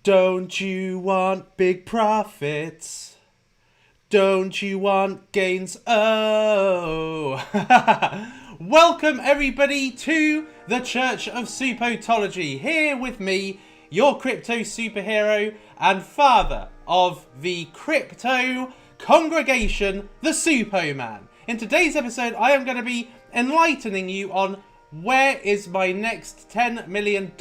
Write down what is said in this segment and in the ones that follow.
Don't you want big profits? Don't you want gains? Oh. Welcome everybody to the Church of Suppotology. Here with me, your crypto superhero and father of the crypto congregation, the Suppoman. In today's episode, I am going to be enlightening you on where is my next $10 million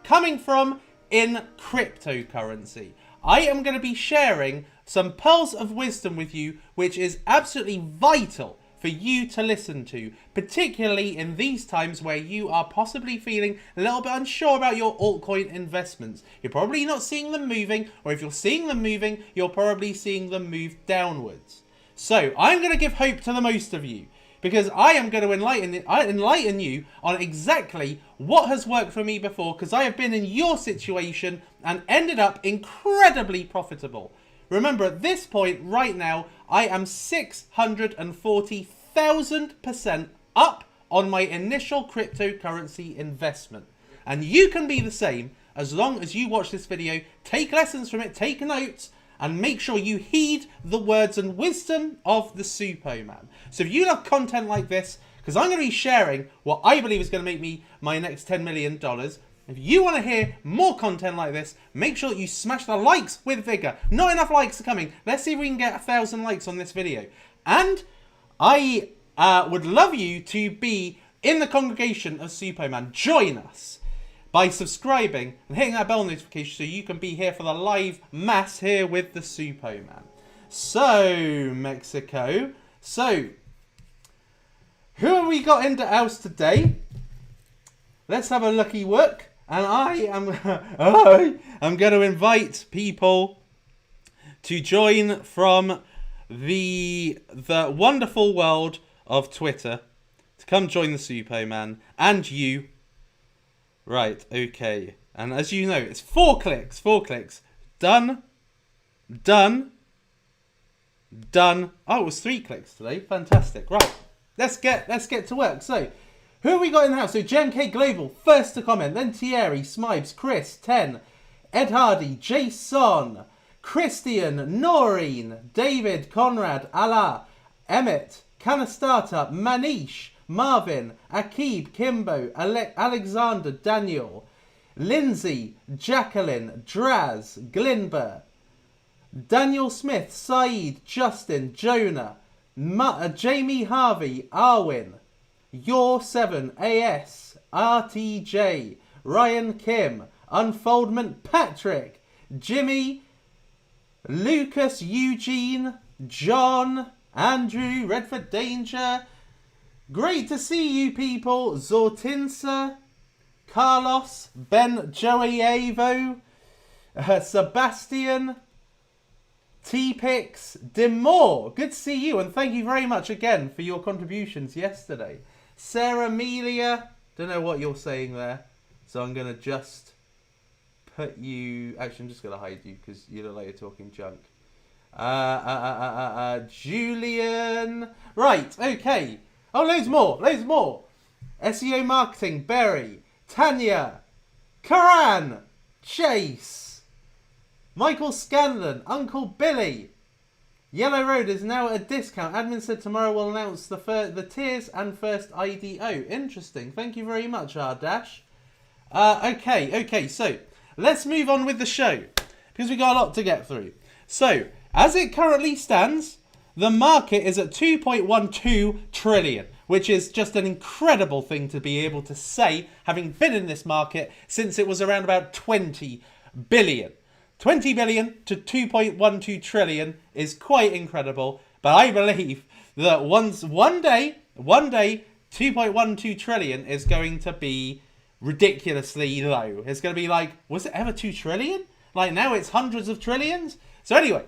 coming from in cryptocurrency. I am going to be sharing some pearls of wisdom with you, which is absolutely vital for you to listen to, particularly in these times where you are possibly feeling a little bit unsure about your altcoin investments. You're probably not seeing them moving, or if you're seeing them moving, you're probably seeing them move downwards. So I'm going to give hope to the most of you, because I am going to enlighten you on exactly what has worked for me before, because I have been in your situation and ended up incredibly profitable. Remember, at this point right now, I am 640,000% up on my initial cryptocurrency investment. And you can be the same as long as you watch this video, take lessons from it, take notes, and make sure you heed the words and wisdom of the Suppoman. So if you love content like this, because I'm going to be sharing what I believe is going to make me my next $10 million, if you want to hear more content like this, make sure that you smash the likes with vigor. Not enough likes are coming. Let's see if we can get 1,000 likes on this video. And I would love you to be in the congregation of Suppoman. Join us by subscribing and hitting that bell notification so you can be here for the live mass here with the Suppoman. So, Mexico. So, who have we got into house today? Let's have a lucky look. And I'm going to invite people to join from the wonderful world of Twitter to come join the Suppoman and you. Right, okay. And as you know, it's 4 clicks. Done. Oh, it was 3 clicks today. Fantastic. Right. Let's get to work. So, who have we got in the house? So, JMK Global, first to comment. Then Thierry, Smibes, Chris, 10. Ed Hardy, Jason, Christian, Noreen, David, Conrad, Allah, Emmett, Canastata, Manish, Marvin, Akib, Kimbo, Alexander, Daniel, Lindsay, Jacqueline, Draz, Glinber, Daniel Smith, Saeed, Justin, Jonah, Jamie Harvey, Arwin, Your 7, AS, RTJ, Ryan Kim, Unfoldment Patrick, Jimmy, Lucas, Eugene, John, Andrew, Redford Danger. Great to see you people. Zortinsa, Carlos, Ben Joeavo, Sebastian, T-Pix, Dimore. Good to see you, and thank you very much again for your contributions yesterday. Sarah Amelia, don't know what you're saying there, so I'm going to just put you... Actually, I'm just going to hide you because you look like you're talking junk. Julian. Right, okay. Oh, loads more. SEO Marketing, Berry, Tanya, Karan, Chase, Michael Scanlon, Uncle Billy. Yellow Road is now at a discount. Admin said tomorrow will announce the tiers and first IDO. Interesting. Thank you very much, Ardash. Okay, so let's move on with the show because we got a lot to get through. So, as it currently stands, the market is at 2.12 trillion, which is just an incredible thing to be able to say, having been in this market since it was around about 20 billion. 20 billion to 2.12 trillion is quite incredible, but I believe that one day, 2.12 trillion is going to be ridiculously low. It's going to be like, was it ever 2 trillion? Like now it's hundreds of trillions. So anyway,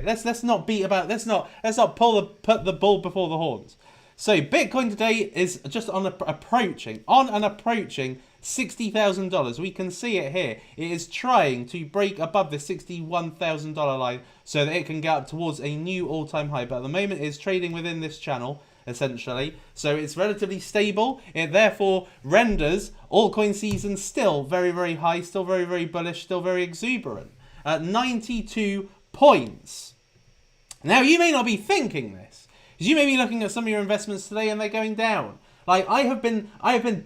let's not put the bull before the horns. So Bitcoin today is just approaching $60,000. We can see it here. It is trying to break above the $61,000 line so that it can get up towards a new all-time high. But at the moment, it's trading within this channel. essentially. So it's relatively stable. It therefore renders altcoin season still very, very high, still very, very bullish, still very exuberant at 92 points. Now, you may not be thinking this, because you may be looking at some of your investments today and they're going down. Like, I have been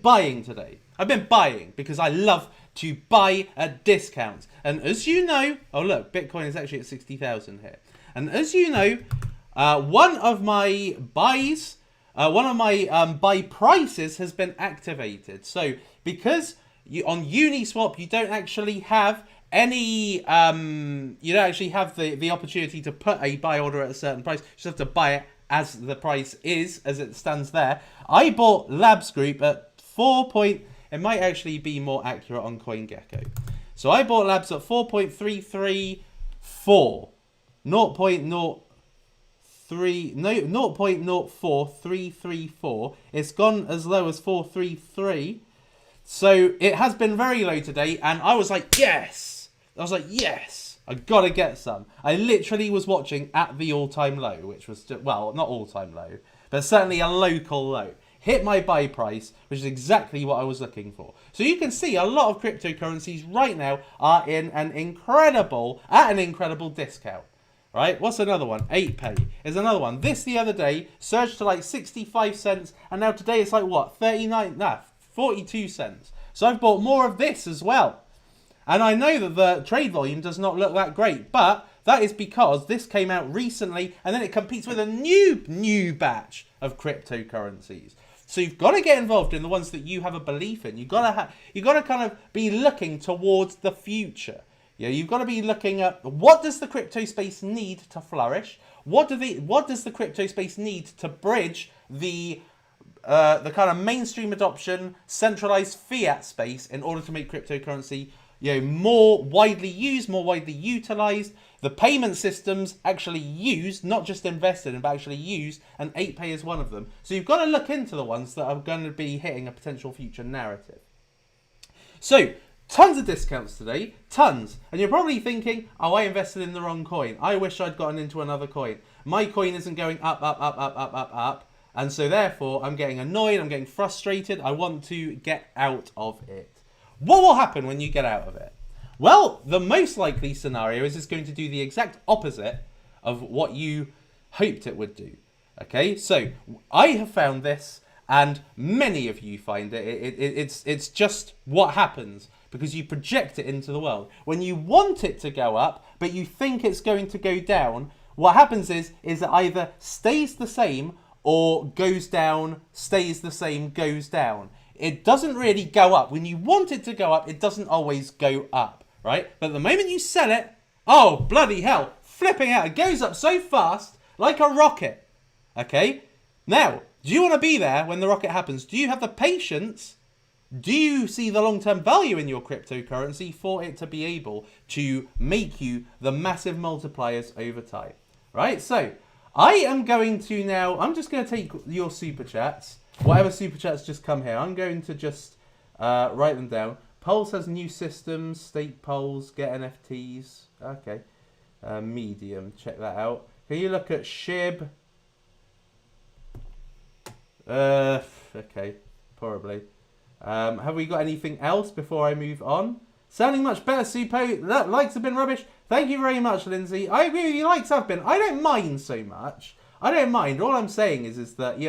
buying today. I've been buying because I love to buy at discounts. And as you know, oh look, Bitcoin is actually at 60,000 here. And as you know, one of my buys, buy prices has been activated. So because on Uniswap, you don't actually have any, you don't actually have the opportunity to put a buy order at a certain price. You just have to buy it as the price is, as it stands there. I bought Labs Group at it might actually be more accurate on CoinGecko. So I bought Labs at 4.334. 0.04334. It's gone as low as 433. So it has been very low today, and I was like, yes! I gotta get some. I literally was watching at the all-time low, which was, well, not all-time low, but certainly a local low. Hit my buy price, which is exactly what I was looking for. So you can see a lot of cryptocurrencies right now are in at an incredible discount. Right? What's another one? 8Pay is another one. This the other day surged to like 65 cents, and now today it's like what? 42 cents. So I've bought more of this as well. And I know that the trade volume does not look that great, but that is because this came out recently and then it competes with a new batch of cryptocurrencies. So you've got to get involved in the ones that you have a belief in. You've got to kind of be looking towards the future. Yeah, you've got to be looking at what does the crypto space need to flourish? What does the crypto space need to bridge the kind of mainstream adoption, centralized fiat space in order to make cryptocurrency, more widely used, more widely utilized, the payment systems actually used, not just invested in, but actually used, and 8Pay is one of them. So you've got to look into the ones that are going to be hitting a potential future narrative. So, tons of discounts today, tons. And you're probably thinking, oh, I invested in the wrong coin. I wish I'd gotten into another coin. My coin isn't going up. And so therefore, I'm getting annoyed, I'm getting frustrated. I want to get out of it. What will happen when you get out of it? Well, the most likely scenario is it's going to do the exact opposite of what you hoped it would do. Okay, so I have found this, and many of you find it. It's just what happens because you project it into the world. When you want it to go up, but you think it's going to go down, what happens is it either stays the same or goes down, stays the same, goes down. It doesn't really go up. When you want it to go up, it doesn't always go up, right? But the moment you sell it, oh, bloody hell, flipping out. It goes up so fast, like a rocket, okay? Now, do you want to be there when the rocket happens? Do you have the patience? Do you see the long-term value in your cryptocurrency for it to be able to make you the massive multipliers over time, right? So, I am going to now, I'm just going to take your super chats. Whatever super chats just come here, I'm going to just write them down. Pulse has new systems, stake polls, get NFTs. Okay. Medium, check that out. Can you look at SHIB? Okay, probably. Have we got anything else before I move on? Sounding much better, Suppo. Likes have been rubbish. Thank you very much, Lindsay. I agree with you, likes have been. I don't mind so much. I don't mind. All I'm saying is that,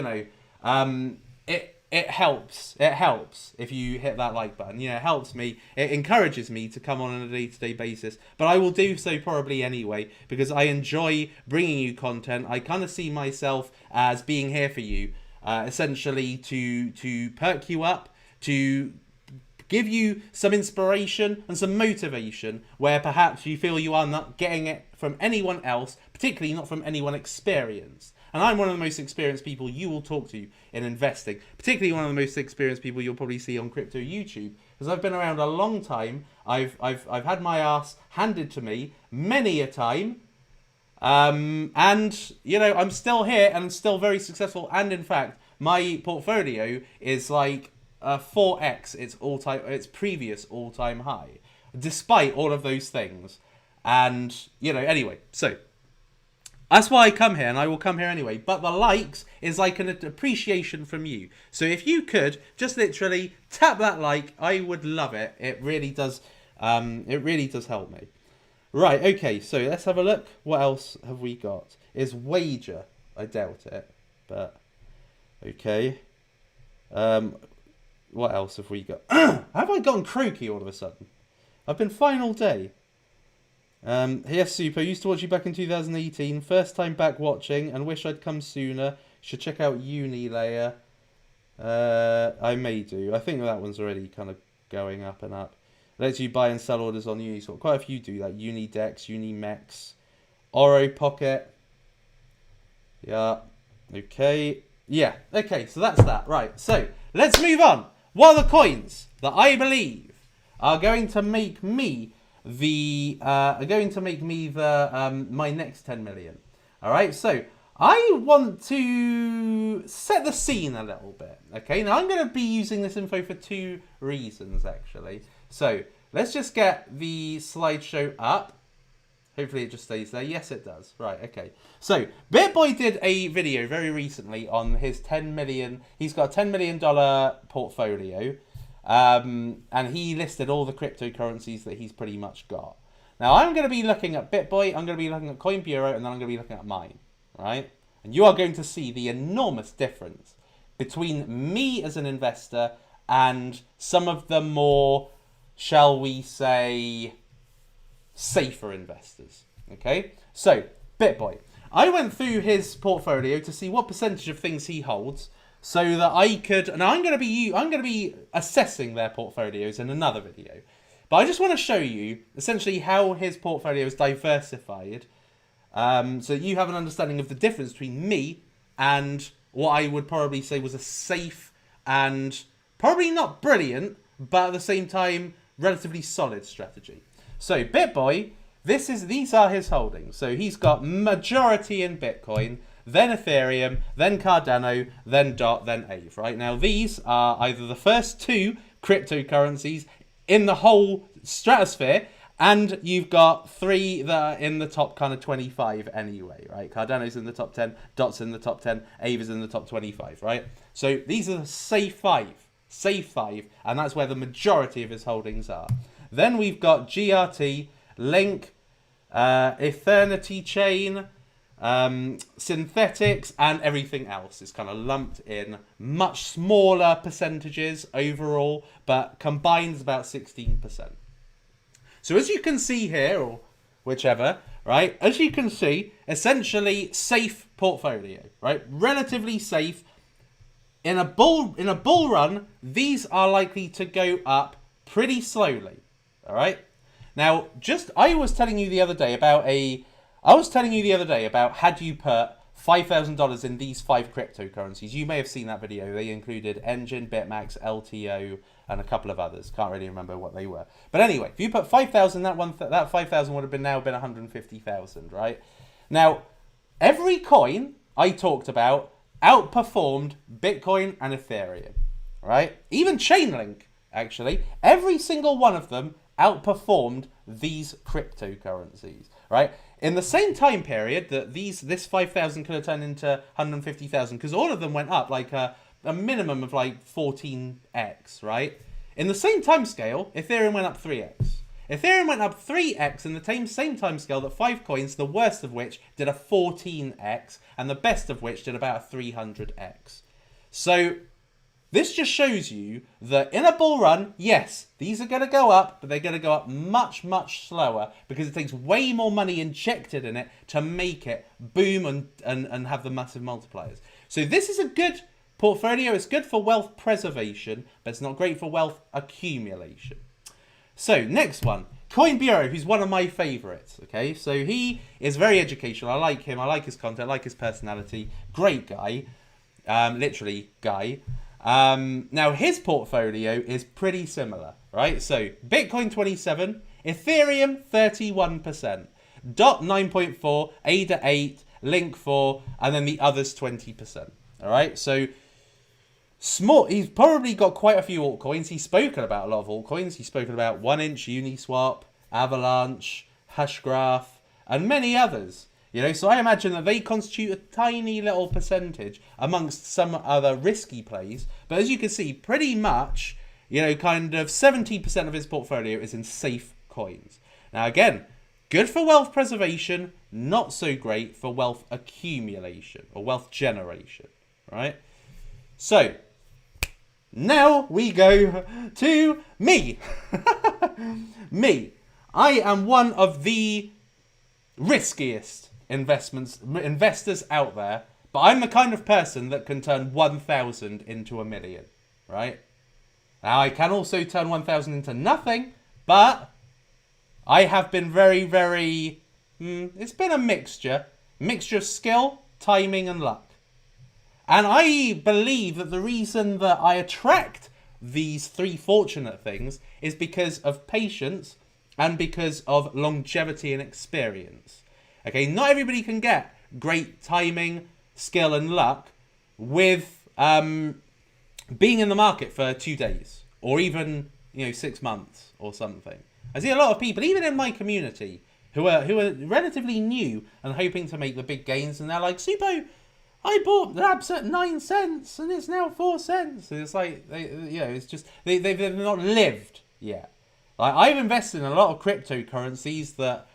it helps. It helps if you hit that like button. It helps me. It encourages me to come on a day-to-day basis. But I will do so probably anyway because I enjoy bringing you content. I kind of see myself as being here for you, essentially to perk you up, to give you some inspiration and some motivation where perhaps you feel you are not getting it from anyone else, particularly not from anyone experienced. And I'm one of the most experienced people you will talk to in investing, particularly one of the most experienced people you'll probably see on crypto YouTube, because I've been around a long time. I've had my ass handed to me many a time, and I'm still here and I'm still very successful. And in fact, my portfolio is like 4x its previous all-time high, despite all of those things. And anyway, so That's why I come here, and I will come here anyway. But the likes is like an appreciation from you. So if you could just literally tap that like, I would love it. It really does. It really does help me. Right. Okay. So let's have a look. What else have we got? Is wager? I doubt it. But okay. What else have we got? Have I gotten croaky all of a sudden? I've been fine all day. Yes, Suppo. Used to watch you back in 2018. First time back watching and wish I'd come sooner. Should check out Uni layer. I may do. I think that one's already kind of going up and up. Lets you buy and sell orders on Uniswap. Quite a few do that. Unidex, Unimex, Oro Pocket. Yeah. Okay. Yeah. Okay. So that's that. Right. So let's move on. What are the coins that I believe are going to make me my next 10 million? All right. So I want to set the scene a little bit. Okay. Now I'm going to be using this info for two reasons actually. So let's just get the slideshow up. Hopefully it just stays there. Yes, it does. Right, okay. So, BitBoy did a video very recently on his 10 million... He's got a $10 million portfolio. And he listed all the cryptocurrencies that he's pretty much got. Now, I'm going to be looking at BitBoy, I'm going to be looking at Coin Bureau, and then I'm going to be looking at mine. Right? And you are going to see the enormous difference between me as an investor and some of the more, shall we say, safer investors. Okay, so BitBoy, I went through his portfolio to see what percentage of things he holds, so that I could. And I'm going to be assessing their portfolios in another video, but I just want to show you essentially how his portfolio is diversified, so that you have an understanding of the difference between me and what I would probably say was a safe and probably not brilliant, but at the same time relatively solid strategy. So BitBoy, these are his holdings. So he's got majority in Bitcoin, then Ethereum, then Cardano, then DOT, then Aave. Right now, these are either the first two cryptocurrencies in the whole stratosphere, and you've got three that are in the top kind of 25 anyway. Right, Cardano's in the top 10, DOT's in the top 10, Aave is in the top 25. Right, so these are the safe five, and that's where the majority of his holdings are. Then we've got GRT, Link, Eternity Chain, Synthetics, and everything else is kind of lumped in. Much smaller percentages overall, but combined is about 16%. So as you can see here, or whichever, right? As you can see, essentially safe portfolio, right? Relatively safe. In a bull run, these are likely to go up pretty slowly. All right. Now, I was telling you the other day about had you put $5,000 in these 5 cryptocurrencies. You may have seen that video. They included Engine, Bitmax, LTO, and a couple of others. Can't really remember what they were. But anyway, if you put 5,000, that 5,000 would have now been 150,000, right? Now, every coin I talked about outperformed Bitcoin and Ethereum, right? Even Chainlink, actually, every single one of them outperformed these cryptocurrencies, right? In the same time period that this 5,000 could have turned into 150,000, because all of them went up like a minimum of like 14x, right? In the same time scale, Ethereum went up 3x. Ethereum went up 3x in the same time scale that 5 coins, the worst of which did a 14x, and the best of which did about a 300x. So this just shows you that in a bull run, yes, these are going to go up, but they're going to go up much, much slower because it takes way more money injected in it to make it boom and have the massive multipliers. So this is a good portfolio. It's good for wealth preservation, but it's not great for wealth accumulation. So next one, Coin Bureau, who's one of my favorites. Okay, so he is very educational. I like him. I like his content. I like his personality. Great guy. Literally guy. Now his portfolio is pretty similar, right? So Bitcoin 27, Ethereum 31%, DOT 9.4, ADA 8, Link 4, and then the others 20%. All right, so small. He's probably got quite a few altcoins. He's spoken about a lot of altcoins. He's spoken about 1inch, Uniswap, Avalanche, Hashgraph, and many others. You know, so I imagine that they constitute a tiny little percentage amongst some other risky plays. But as you can see, pretty much, you know, kind of 70% of his portfolio is in safe coins. Now, again, good for wealth preservation, not so great for wealth accumulation or wealth generation, right? So, now we go to me. Me. I am one of the riskiest investors out there, but I'm the kind of person that can turn 1,000 into 1,000,000, right? Now, I can also turn 1,000 into nothing, but I have been very, very... it's been a mixture of skill, timing, and luck. And I believe that the reason that I attract these three fortunate things is because of patience and because of longevity and experience. Okay, not everybody can get great timing, skill, and luck with being in the market for 2 days or even, you know, 6 months or something. I see a lot of people, even in my community, who are relatively new and hoping to make the big gains, and they're like, Suppo, I bought labs at 9 cents and it's now 4 cents. And it's like, it's just, they've not lived yet. Like, I've invested in a lot of cryptocurrencies that,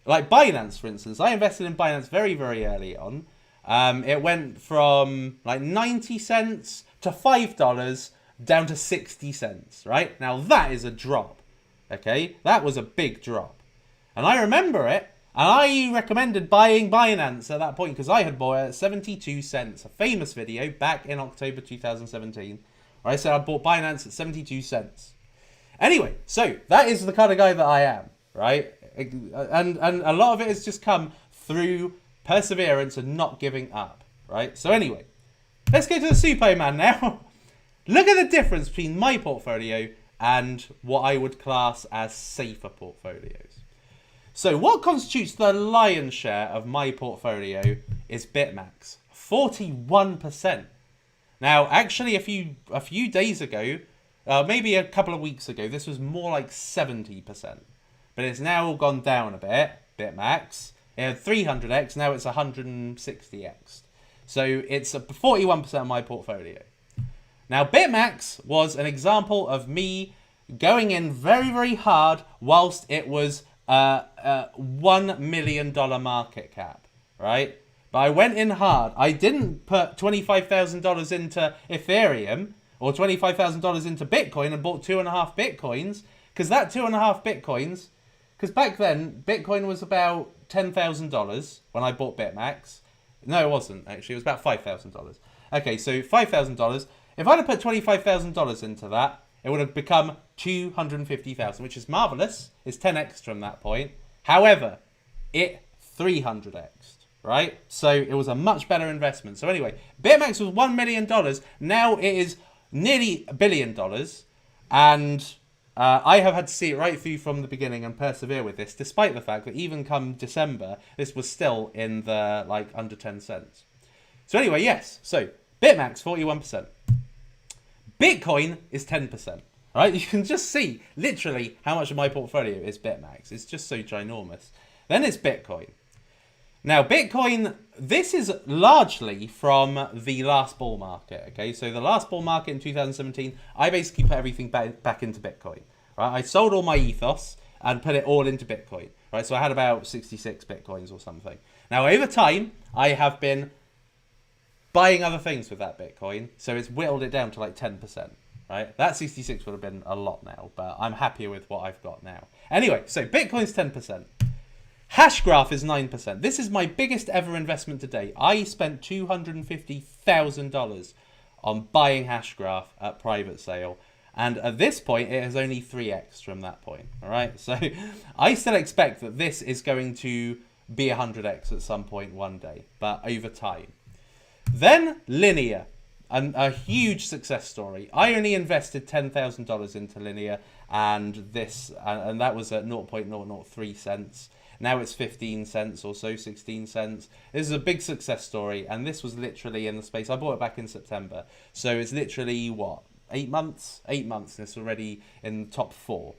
like Binance, for instance. I invested in Binance very, very early on. It went from like 90 cents to $5 down to 60 cents, right? Now, that is a drop, okay? That was a big drop. And I remember it. And I recommended buying Binance at that point because I had bought it at 72 cents. A famous video back in October 2017. Where I said I bought Binance at 72 cents. Anyway, so that is the kind of guy that I am, right? And a lot of it has just come through perseverance and not giving up, right? So anyway, let's go to the Suppoman now. Look at the difference between my portfolio and what I would class as safer portfolios. So what constitutes the lion's share of my portfolio is BitMax, 41%. Now, actually, a few days ago, maybe a couple of weeks ago, this was more like 70%. But it's now gone down a bit, BitMax. It had 300x, now it's 160x. So it's 41% of my portfolio. Now, BitMax was an example of me going in very, very hard whilst it was $1 million market cap, right? But I went in hard. I didn't put $25,000 into Ethereum or $25,000 into Bitcoin and bought 2.5 Bitcoins because that 2.5 Bitcoins, because back then Bitcoin was about $10,000 when I bought BitMax. No, it wasn't actually. It was about $5,000. Okay, so $5,000. If I'd have put $25,000 into that, it would have become 250,000, which is marvelous. It's 10x from that point. However, it 300x'd, right? So it was a much better investment. So anyway, BitMax was $1 million. Now it is nearly $1 billion. And I have had to see it right through from the beginning and persevere with this, despite the fact that even come December, this was still in the like under 10 cents. So anyway, yes. So BitMax, 41%. Bitcoin is 10%. Right? You can just see literally how much of my portfolio is BitMax. It's just so ginormous. Then it's Bitcoin. Now, Bitcoin, this is largely from the last bull market. Okay, so the last bull market in 2017, I basically put everything back into Bitcoin. Right? I sold all my ethos and put it all into Bitcoin. Right? So I had about 66 Bitcoins or something. Now, over time, I have been buying other things with that Bitcoin, so it's whittled it down to like 10%, right? That 66 would have been a lot now, but I'm happier with what I've got now. Anyway, so Bitcoin's 10%. Hashgraph is 9%. This is my biggest ever investment to date. I spent $250,000 on buying Hashgraph at private sale, and at this point, it has only 3x from that point, all right? So I still expect that this is going to be 100x at some point one day, but over time. Then Linear, a huge success story. I only invested $10,000 into Linear, and that was at 0.003 cents. Now it's 15 cents or so, 16 cents. This is a big success story, and this was literally in the space. I bought it back in September, so it's literally what, 8 months? 8 months, and it's already in the top 4.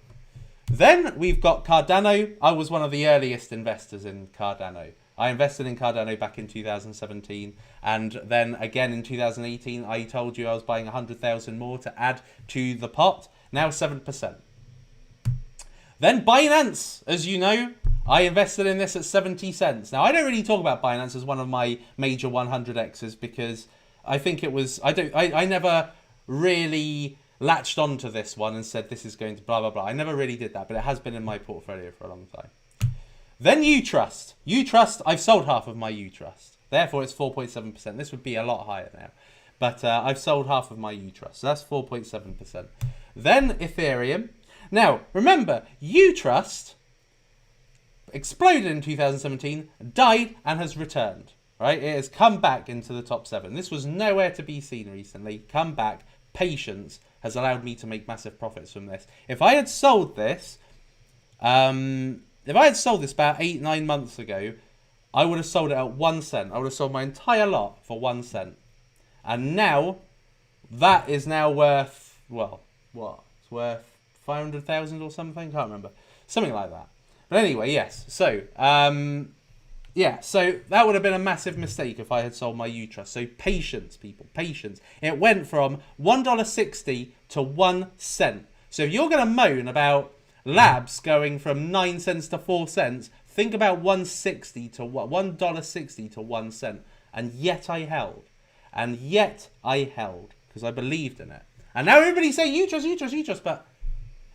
Then we've got Cardano. I was one of the earliest investors in Cardano. I invested in Cardano back in 2017, and then again in 2018, I told you I was buying 100,000 more to add to the pot. Now 7%. Then Binance, as you know, I invested in this at 70 cents. Now, I don't really talk about Binance as one of my major 100Xs because I think it was, I never really latched onto this one and said this is going to blah, blah, blah. I never really did that, but it has been in my portfolio for a long time. Then Utrust. Utrust, I've sold half of my Utrust. Therefore, it's 4.7%. This would be a lot higher now. But I've sold half of my Utrust. So that's 4.7%. Then Ethereum. Now, remember, Utrust exploded in 2017, died, and has returned. Right? It has come back into the top 7. This was nowhere to be seen recently. Come back. Patience has allowed me to make massive profits from this. If I had sold this, about 8-9 months ago, I would have sold it at 1 cent. I would have sold my entire lot for 1 cent. And now, that is now worth, well, what? It's worth 500,000 or something? Can't remember. Something like that. But anyway, yes. So, yeah, so that would have been a massive mistake if I had sold my Utrust. So patience, people, patience. It went from $1.60 to 1 cent. So if you're going to moan about Labs going from 9 cents to 4 cents, think about $1.60 to $1.60 to 1 cent. And yet I held. And yet I held because I believed in it. And now everybody's saying Utrust, but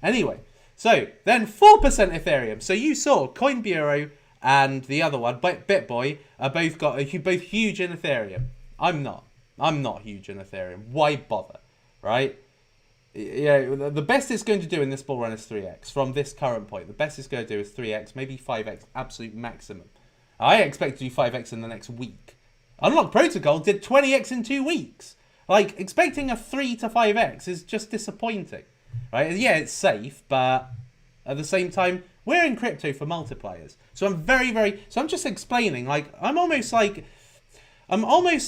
anyway. So then 4% Ethereum. So you saw Coin Bureau and the other one, BitBoy, are both huge in Ethereum. I'm not huge in Ethereum. Why bother, right? Yeah, the best it's going to do in this bull run is 3x. From this current point, the best it's going to do is 3x, maybe 5x, absolute maximum. I expect to do 5x in the next week. Unlock Protocol did 20x in 2 weeks. Like, expecting a 3 to 5x is just disappointing, right? Yeah, it's safe, but at the same time, we're in crypto for multipliers. So I'm so I'm just explaining, like, I'm almost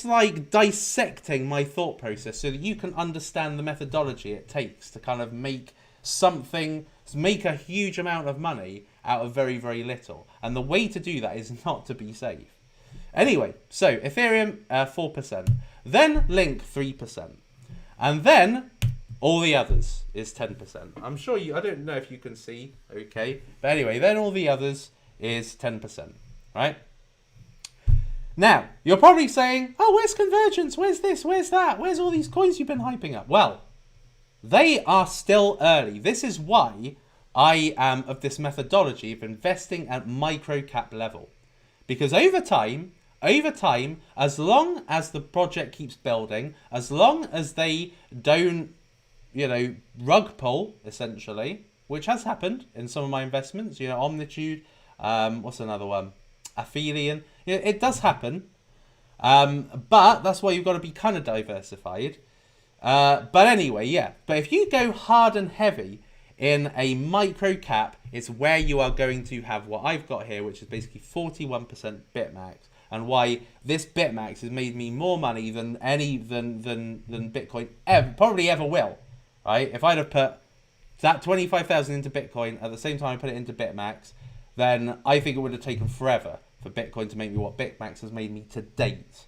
like dissecting my thought process so that you can understand the methodology it takes to kind of make a huge amount of money out of very, very little. And the way to do that is not to be safe. Anyway, so Ethereum, 4%. Then Link, 3%. And then all the others is 10%. I'm sure I don't know if you can see, okay? But anyway, then all the others is 10%, right? Now, you're probably saying, oh, where's Convergence? Where's this? Where's that? Where's all these coins you've been hyping up? Well, they are still early. This is why I am of this methodology of investing at micro cap level. Because over time, as long as the project keeps building, as long as they don't, rug pull, essentially, which has happened in some of my investments, Omnitude, what's another one? Aphelion. It does happen. But that's why you've got to be kind of diversified. But anyway, yeah. But if you go hard and heavy in a micro cap, it's where you are going to have what I've got here, which is basically 41% BitMax. And why this BitMax has made me more money than Bitcoin probably ever will. Right? If I'd have put that 25,000 into Bitcoin at the same time I put it into BitMax, then I think it would have taken forever for Bitcoin to make me what BitMax has made me to date.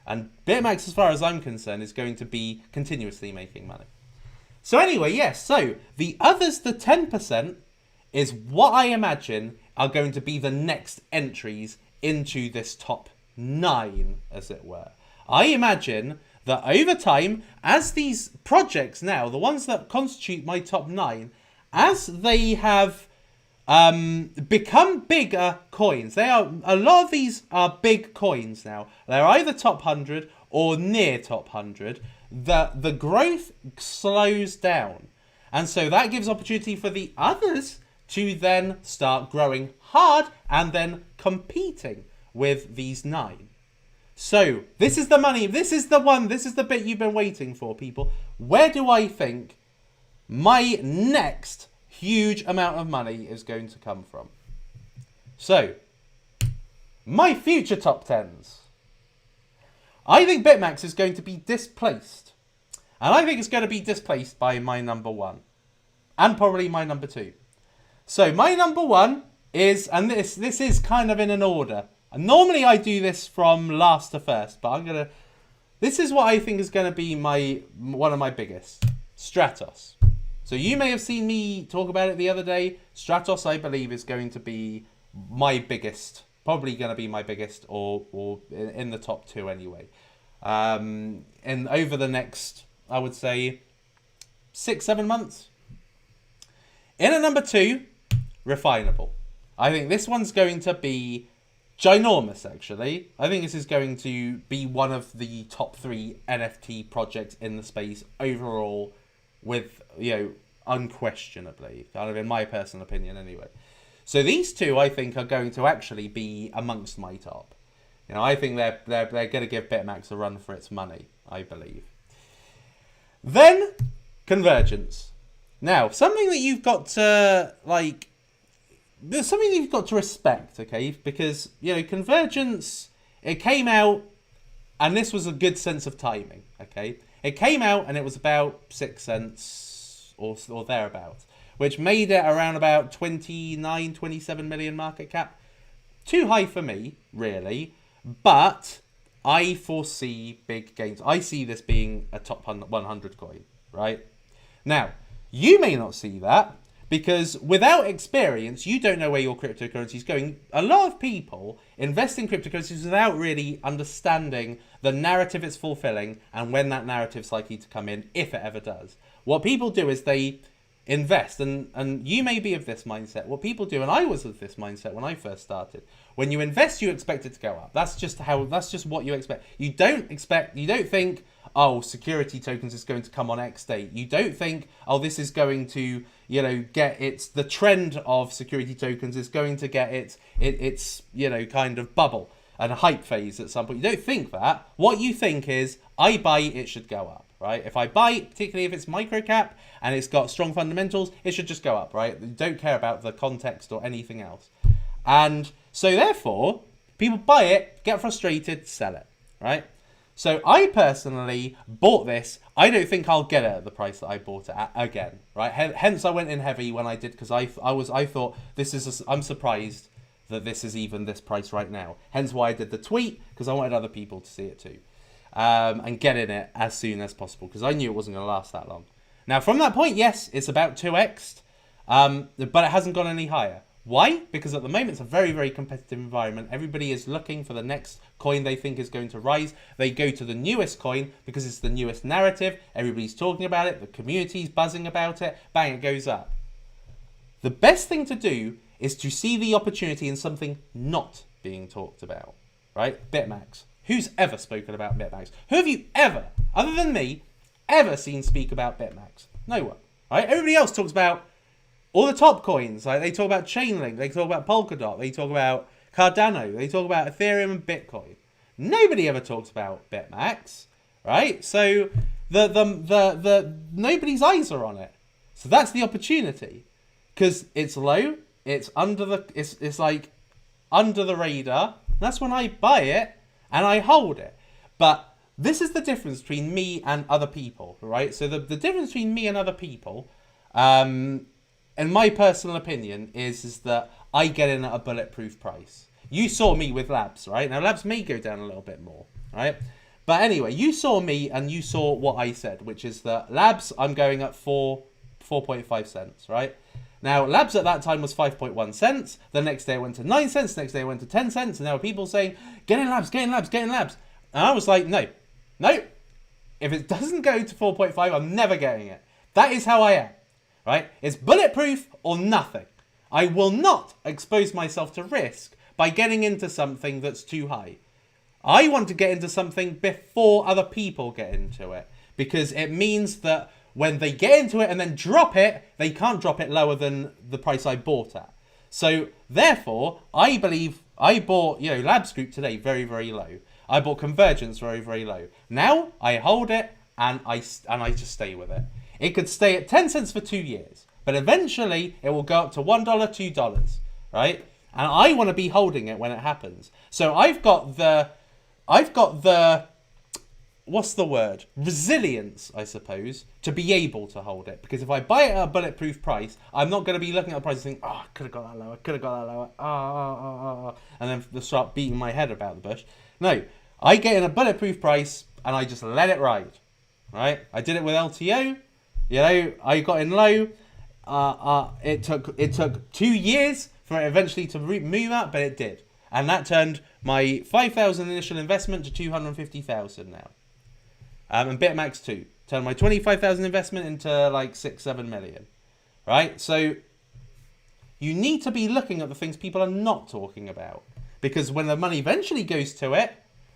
And BitMax, as far as I'm concerned, is going to be continuously making money. So anyway, yes, so the others, the 10%, is what I imagine are going to be the next entries into this top 9, as it were. I imagine that over time, as these projects now, the ones that constitute my top 9, as they have become bigger coins, a lot of these are big coins now. They're either top 100 or near top 100. The growth slows down. And so that gives opportunity for the others to then start growing hard and then competing with these 9. So this is the money. This is the bit you've been waiting for, people. Where do I think my next huge amount of money is going to come from? So, my future top 10s. I think BitMax is going to be displaced. And I think it's going to be displaced by my number 1. And probably my number 2. So, my number 1 is, and this is kind of in an order, Normally I do this from last to first, but this is what I think is going to be one of my biggest. Stratos. So you may have seen me talk about it the other day. Stratos, I believe, is going to be my biggest, probably going to be my biggest, or in the top 2 anyway. And over the next, I would say, 6-7 months. In at number 2, Refinable. I think this one's going to be ginormous, actually. I think this is going to be one of the top 3 NFT projects in the space overall, with, unquestionably, kind of in my personal opinion anyway. So these 2, I think, are going to actually be amongst my top. I think they're going to give BitMax a run for its money, I believe. Then, Convergence. Now, something that you've got to, there's something you've got to respect, okay? Because, Convergence, it came out, and this was a good sense of timing, okay? It came out, and it was about 6 cents or thereabouts, which made it around about 29, 27 million market cap. Too high for me, really, but I foresee big gains. I see this being a top 100 coin, right? Now, you may not see that, because without experience, you don't know where your cryptocurrency is going. A lot of people invest in cryptocurrencies without really understanding the narrative it's fulfilling and when that narrative's likely to come in, if it ever does. What people do is they invest, and you may be of this mindset. What people do, and I was of this mindset when I first started. When you invest, you expect it to go up. That's just what you expect. You don't think, oh, security tokens is going to come on X date. You don't think, oh, this is going to, the trend of security tokens is going to get its kind of bubble and a hype phase at some point. You don't think that. What you think is, I buy, it should go up, right? If I buy, particularly if it's micro cap and it's got strong fundamentals, it should just go up, right? You don't care about the context or anything else. And so therefore, people buy it, get frustrated, sell it, right? So I personally bought this. I don't think I'll get it at the price that I bought it at again, right? Hence I went in heavy when I did, because I thought I'm surprised that this is even this price right now. Hence why I did the tweet, because I wanted other people to see it too. And get in it as soon as possible, because I knew it wasn't going to last that long. Now from that point, yes, it's about 2x, but it hasn't gone any higher. Why? Because at the moment it's a very, very competitive environment. Everybody is looking for the next coin they think is going to rise. They go to the newest coin because it's the newest narrative. Everybody's talking about it. The community's buzzing about it. Bang, it goes up. The best thing to do is to see the opportunity in something not being talked about, right? BitMax. Who's ever spoken about BitMax? Who have you ever, other than me, ever seen speak about BitMax? No one, right? Everybody else talks about all the top coins. Like, they talk about Chainlink, they talk about Polkadot, they talk about Cardano, they talk about Ethereum and Bitcoin. Nobody ever talks about BitMax, right? So the nobody's eyes are on it. So that's the opportunity, because it's low, it's like under the radar. That's when I buy it and I hold it. But this is the difference between me and other people, right? So the difference between me and other people, in my personal opinion, is that I get in at a bulletproof price. You saw me with Labs, right? Now, Labs may go down a little bit more, right? But anyway, you saw me and you saw what I said, which is that Labs, I'm going at 4.5 cents, right? Now, Labs at that time was 5.1 cents. The next day it went to 9 cents. The next day it went to 10 cents. And there were people saying, get in Labs, get in Labs, get in Labs. And I was like, no. If it doesn't go to 4.5, I'm never getting it. That is how I am. Right? It's bulletproof or nothing. I will not expose myself to risk by getting into something that's too high. I want to get into something before other people get into it, because it means that when they get into it and then drop it, they can't drop it lower than the price I bought at. So therefore, I believe I bought, Labs Group today very, very low. I bought Convergence very, very low. Now I hold it and I just stay with it. It could stay at 10 cents for 2 years, but eventually it will go up to $1, $2, right? And I want to be holding it when it happens. So I've got the what's the word? Resilience, I suppose, to be able to hold it. Because if I buy it at a bulletproof price, I'm not going to be looking at the price and thinking, oh, I could have got that lower, could have got that lower, and then start beating my head about the bush. No, I get in a bulletproof price and I just let it ride, right? I did it with LTO. You know, I got in low. It took 2 years for it eventually to move up, but it did. And that turned my 5,000 initial investment to 250,000 now. And BitMax too. Turned my 25,000 investment into like 6-7 million. Right? So you need to be looking at the things people are not talking about. Because when the money eventually goes to it,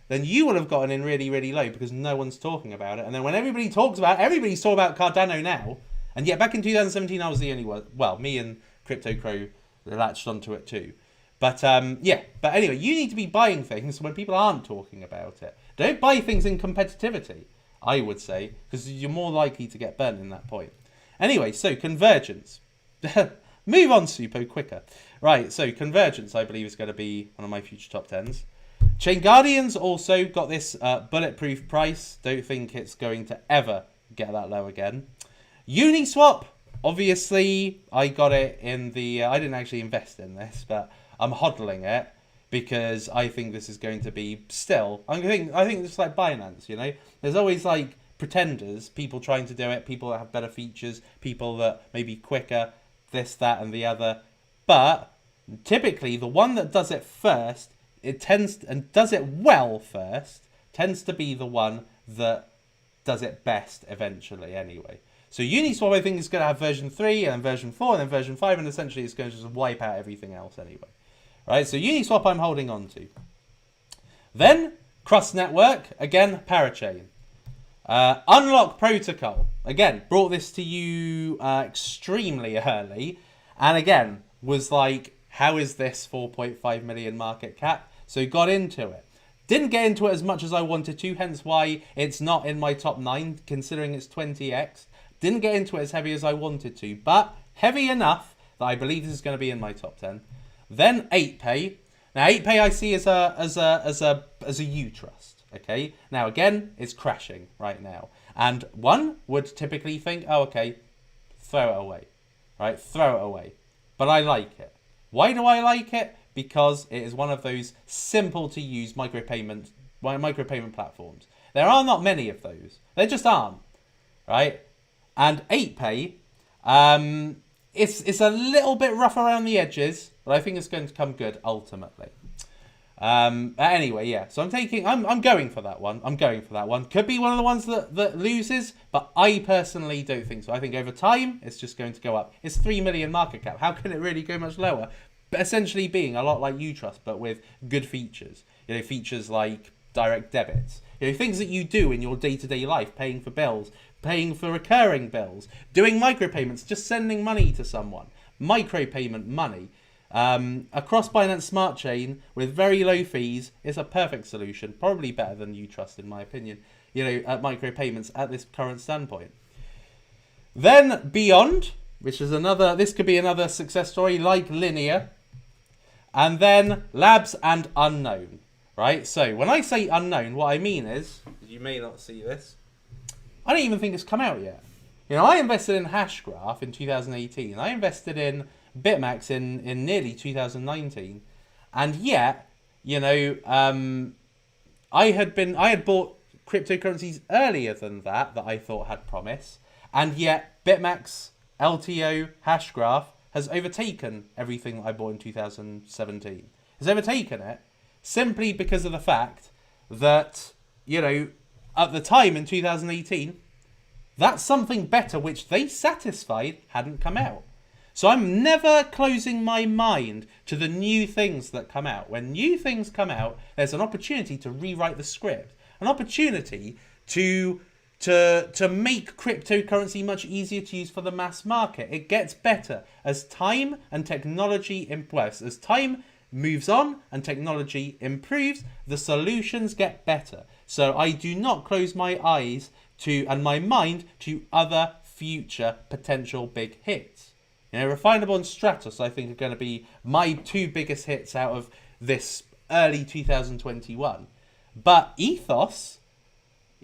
then you will have gotten in really, really low because no one's talking about it. And then when everybody talks about it, everybody's talking about Cardano now. And yet back in 2017, I was the only one. Well, me and Crypto Crow latched onto it too. But yeah, but anyway, you need to be buying things when people aren't talking about it. Don't buy things in competitivity, I would say, because you're more likely to get burnt in that point. Anyway, so Convergence. Move on, Suppo, quicker. Right, so Convergence, I believe, is going to be one of my future top 10s. Chain Guardians also got this bulletproof price. Don't think it's going to ever get that low again. Uniswap, obviously, I got it in the... I didn't actually invest in this, but I'm hodling it because I think this is going to be still... I think it's like Binance, you know? There's always like pretenders, people trying to do it, people that have better features, people that may be quicker, this, that, and the other. But typically, the one that does it first, it tends and does it well first, tends to be the one that does it best eventually anyway. So Uniswap, I think, is going to have version 3 and then version 4 and then version 5, and essentially it's going to just wipe out everything else anyway. Right, so Uniswap I'm holding on to. Then, Cross Network, again, Parachain. Unlock Protocol, again, brought this to you extremely early. And again, was like, how is this 4.5 million market cap? So got into it. Didn't get into it as much as I wanted to, hence why it's not in my top 9, considering it's 20x. Didn't get into it as heavy as I wanted to, but heavy enough that I believe this is going to be in my top 10. Then 8Pay. Now 8Pay I see as a U trust. Okay. Now again, it's crashing right now, and one would typically think, oh, okay, throw it away, right? Throw it away. But I like it. Why do I like it? Because it is one of those simple to use micropayment platforms. There are not many of those. There just aren't, right? And 8Pay, it's a little bit rough around the edges, but I think it's going to come good ultimately. Anyway, yeah. So I'm going for that one. Could be one of the ones that loses, but I personally don't think so. I think over time, it's just going to go up. It's 3 million market cap. How can it really go much lower? But essentially being a lot like Utrust, but with good features. You know, features like direct debits. You know, things that you do in your day-to-day life, paying for bills, paying for recurring bills, doing micropayments, just sending money to someone. Micropayment money. A cross-Binance smart chain with very low fees is a perfect solution. Probably better than Utrust, in my opinion. You know, at micropayments at this current standpoint. Then Beyond, which is this could be another success story like Linear. And then Labs and Unknown, right? So when I say unknown, what I mean is, you may not see this, I don't even think it's come out yet. You know, I invested in Hashgraph in 2018. I invested in BitMax in nearly 2019. And yet, you know, I had bought cryptocurrencies earlier than that I thought had promise. And yet BitMax, LTO, Hashgraph has overtaken everything that I bought in 2017. Has overtaken it simply because of the fact that, you know, at the time in 2018, that something better which they satisfied hadn't come out. So I'm never closing my mind to the new things that come out. When new things come out, there's an opportunity to rewrite the script, an opportunity to make cryptocurrency much easier to use for the mass market. It gets better as time and technology improves. As time moves on and technology improves, the solutions get better. So I do not close my eyes to and my mind to other future potential big hits. You know, Refinable and Stratos, I think, are going to be my two biggest hits out of this early 2021. But Ethos,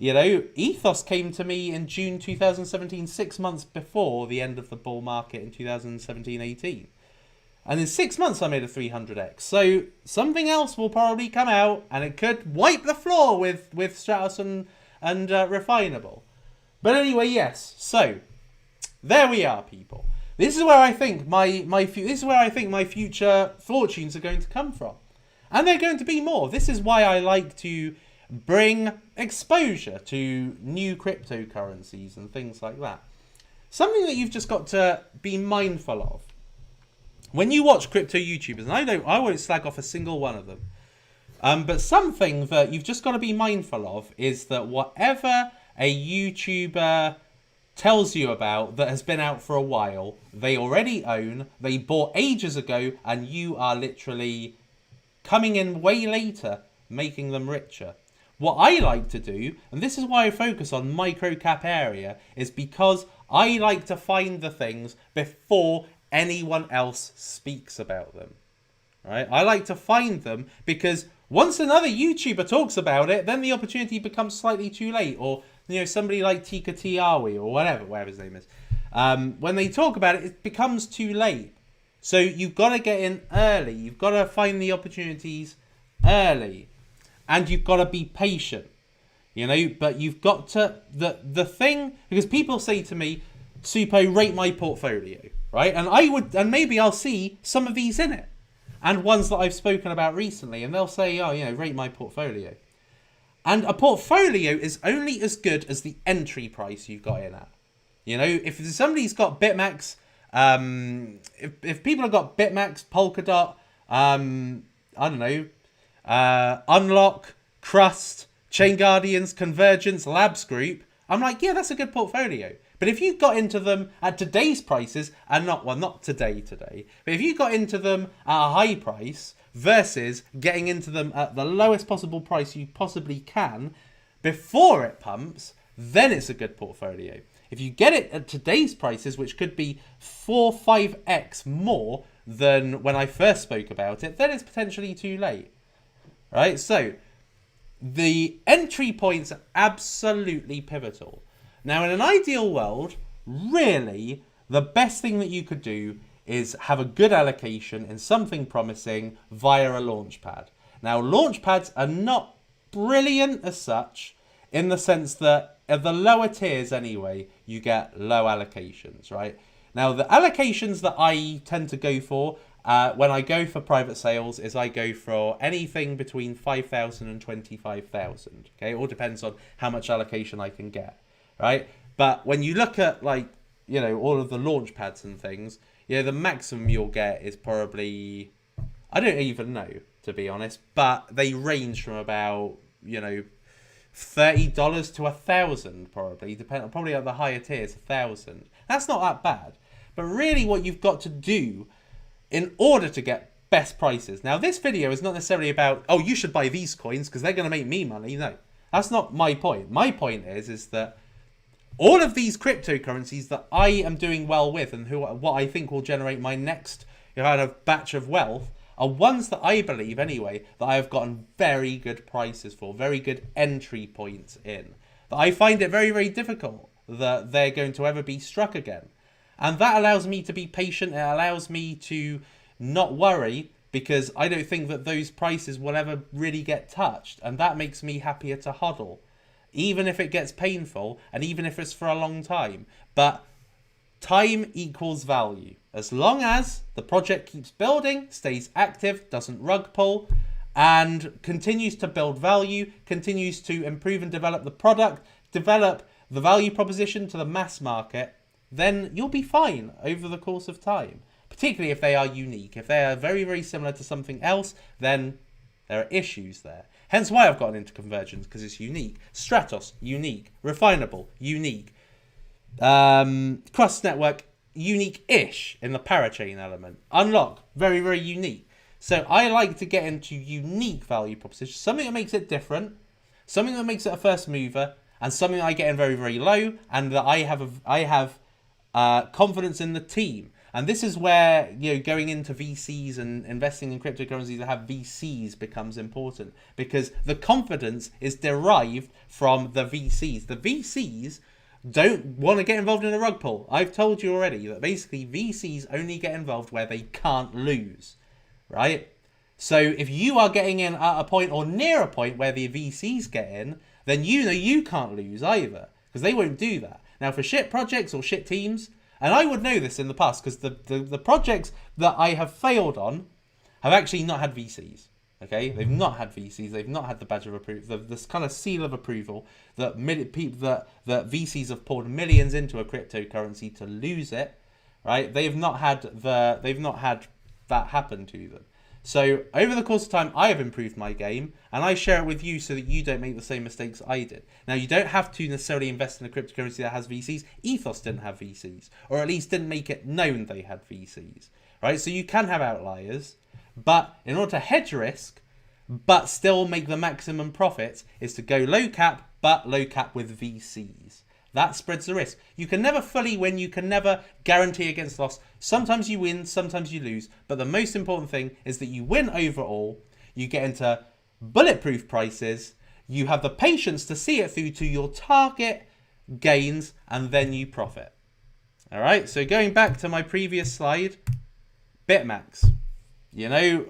You know, Ethos came to me in June 2017, 6 months before the end of the bull market in 2017-18. And in 6 months, I made a 300x. So something else will probably come out, and it could wipe the floor with Stratos and Refinable. But anyway, yes. So there we are, people. This is where I think my future fortunes are going to come from, and they're going to be more. This is why I like to bring exposure to new cryptocurrencies and things like that. Something that you've just got to be mindful of when you watch crypto YouTubers, and I won't slag off a single one of them, but something that you've just got to be mindful of is that whatever a YouTuber tells you about that has been out for a while, they already own, they bought ages ago, and you are literally coming in way later, making them richer. What I like to do, and this is why I focus on micro cap area, is because I like to find the things before anyone else speaks about them. Right? I like to find them because once another YouTuber talks about it, then the opportunity becomes slightly too late. Or, you know, somebody like Tika Tiawi or whatever his name is. When they talk about it, it becomes too late. So you've got to get in early. You've got to find the opportunities early. And you've got to be patient. You know, but you've got to... The thing... Because people say to me, Suppo, rate my portfolio. Right? And maybe I'll see some of these in it. And ones that I've spoken about recently. And they'll say, oh, you know, rate my portfolio. And a portfolio is only as good as the entry price you've got in at. You know, if somebody's got Bitmax, if people have got Bitmax, polkadot, I don't know, Unlock, Crust, Chain Guardians, Convergence, Labs Group, I'm like, yeah, that's a good portfolio. But if you got into them at today's prices, and not today, but if you got into them at a high price versus getting into them at the lowest possible price you possibly can before it pumps, then it's a good portfolio. If you get it at today's prices, which could be 4-5x more than when I first spoke about it, then it's potentially too late. Right? So the entry points are absolutely pivotal. Now, in an ideal world, really, the best thing that you could do is have a good allocation in something promising via a launchpad. Now, launchpads are not brilliant as such, in the sense that at the lower tiers anyway, you get low allocations, right? Now, the allocations that I tend to go for when I go for private sales is I go for anything between 5,000 and 25,000. Okay, it all depends on how much allocation I can get, right? But when you look at, like, you know, all of the launch pads and things, yeah, the maximum you'll get is probably, I don't even know, to be honest, but they range from about, you know, $30 to $1,000 probably, probably at the higher tiers, $1,000. That's not that bad. But really what you've got to do in order to get best prices. Now, this video is not necessarily about, oh, you should buy these coins because they're going to make me money. No, that's not my point. My point is that all of these cryptocurrencies that I am doing well with and what I think will generate my next kind of batch of wealth are ones that I believe, anyway, that I have gotten very good prices for, very good entry points in. That I find it very, very difficult that they're going to ever be struck again. And that allows me to be patient. It allows me to not worry because I don't think that those prices will ever really get touched. And that makes me happier to hodl, even if it gets painful and even if it's for a long time. But time equals value. As long as the project keeps building, stays active, doesn't rug pull, and continues to build value, continues to improve and develop the product, develop the value proposition to the mass market, then you'll be fine over the course of time. Particularly if they are unique. If they are very, very similar to something else, then there are issues there. Hence why I've gotten into Convergence, because it's unique. Stratos, unique. Refinable, unique. Crust Network, unique-ish in the Parachain element. Unlock, very, very unique. So I like to get into unique value propositions. Something that makes it different. Something that makes it a first mover. And something that I get in very, very low. And that I have confidence in the team. And this is where, you know, going into VCs and investing in cryptocurrencies that have VCs becomes important, because the confidence is derived from the VCs. The VCs don't want to get involved in a rug pull. I've told you already that basically VCs only get involved where they can't lose, right? So if you are getting in at a point or near a point where the VCs get in, then you know you can't lose either, because they won't do that. Now for shit projects or shit teams, and I would know this in the past because the projects that I have failed on have actually not had VCs. Okay, they've not had VCs. They've not had the badge of approval, this kind of seal of approval that that VCs have poured millions into a cryptocurrency to lose it. Right? They've not had that happen to them. So over the course of time, I have improved my game, and I share it with you so that you don't make the same mistakes I did. Now, you don't have to necessarily invest in a cryptocurrency that has VCs. Ethos didn't have VCs, or at least didn't make it known they had VCs, right? So you can have outliers, but in order to hedge risk, but still make the maximum profits, is to go low cap, but low cap with VCs. That spreads the risk. You can never fully win. You can never guarantee against loss. Sometimes you win, sometimes you lose. But the most important thing is that you win overall. You get into bulletproof prices. You have the patience to see it through to your target gains, and then you profit. All right. So going back to my previous slide, BitMax. You know,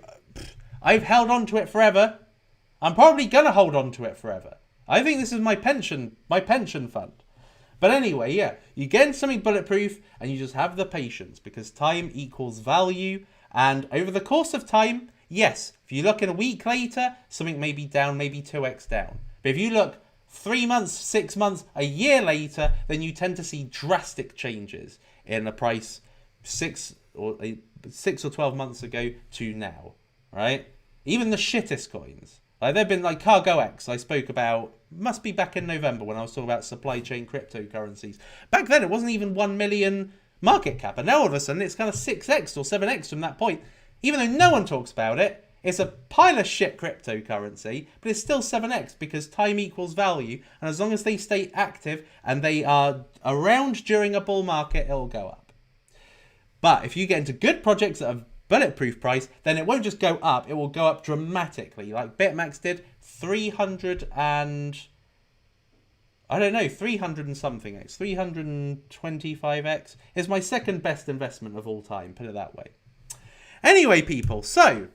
I've held on to it forever. I'm probably going to hold on to it forever. I think this is my pension fund. But anyway, yeah, you get into something bulletproof and you just have the patience, because time equals value. And over the course of time, yes, if you look in a week later, something may be down, maybe 2x down. But if you look 3 months, 6 months, a year later, then you tend to see drastic changes in the price 6 or 12 months ago to now, right? Even the shittest coins. Like there've been like CargoX I spoke about, must be back in November when I was talking about supply chain cryptocurrencies. Back then it wasn't even 1 million market cap, and now all of a sudden it's kind of 6x or 7x from that point. Even though no one talks about it, it's a pile of shit cryptocurrency, but it's still 7x because time equals value, and as long as they stay active and they are around during a bull market, it'll go up. But if you get into good projects that have bulletproof price, then it won't just go up, it will go up dramatically. Like BitMax did 300 and something x, 325x. It's my second best investment of all time, put it that way. Anyway, people, so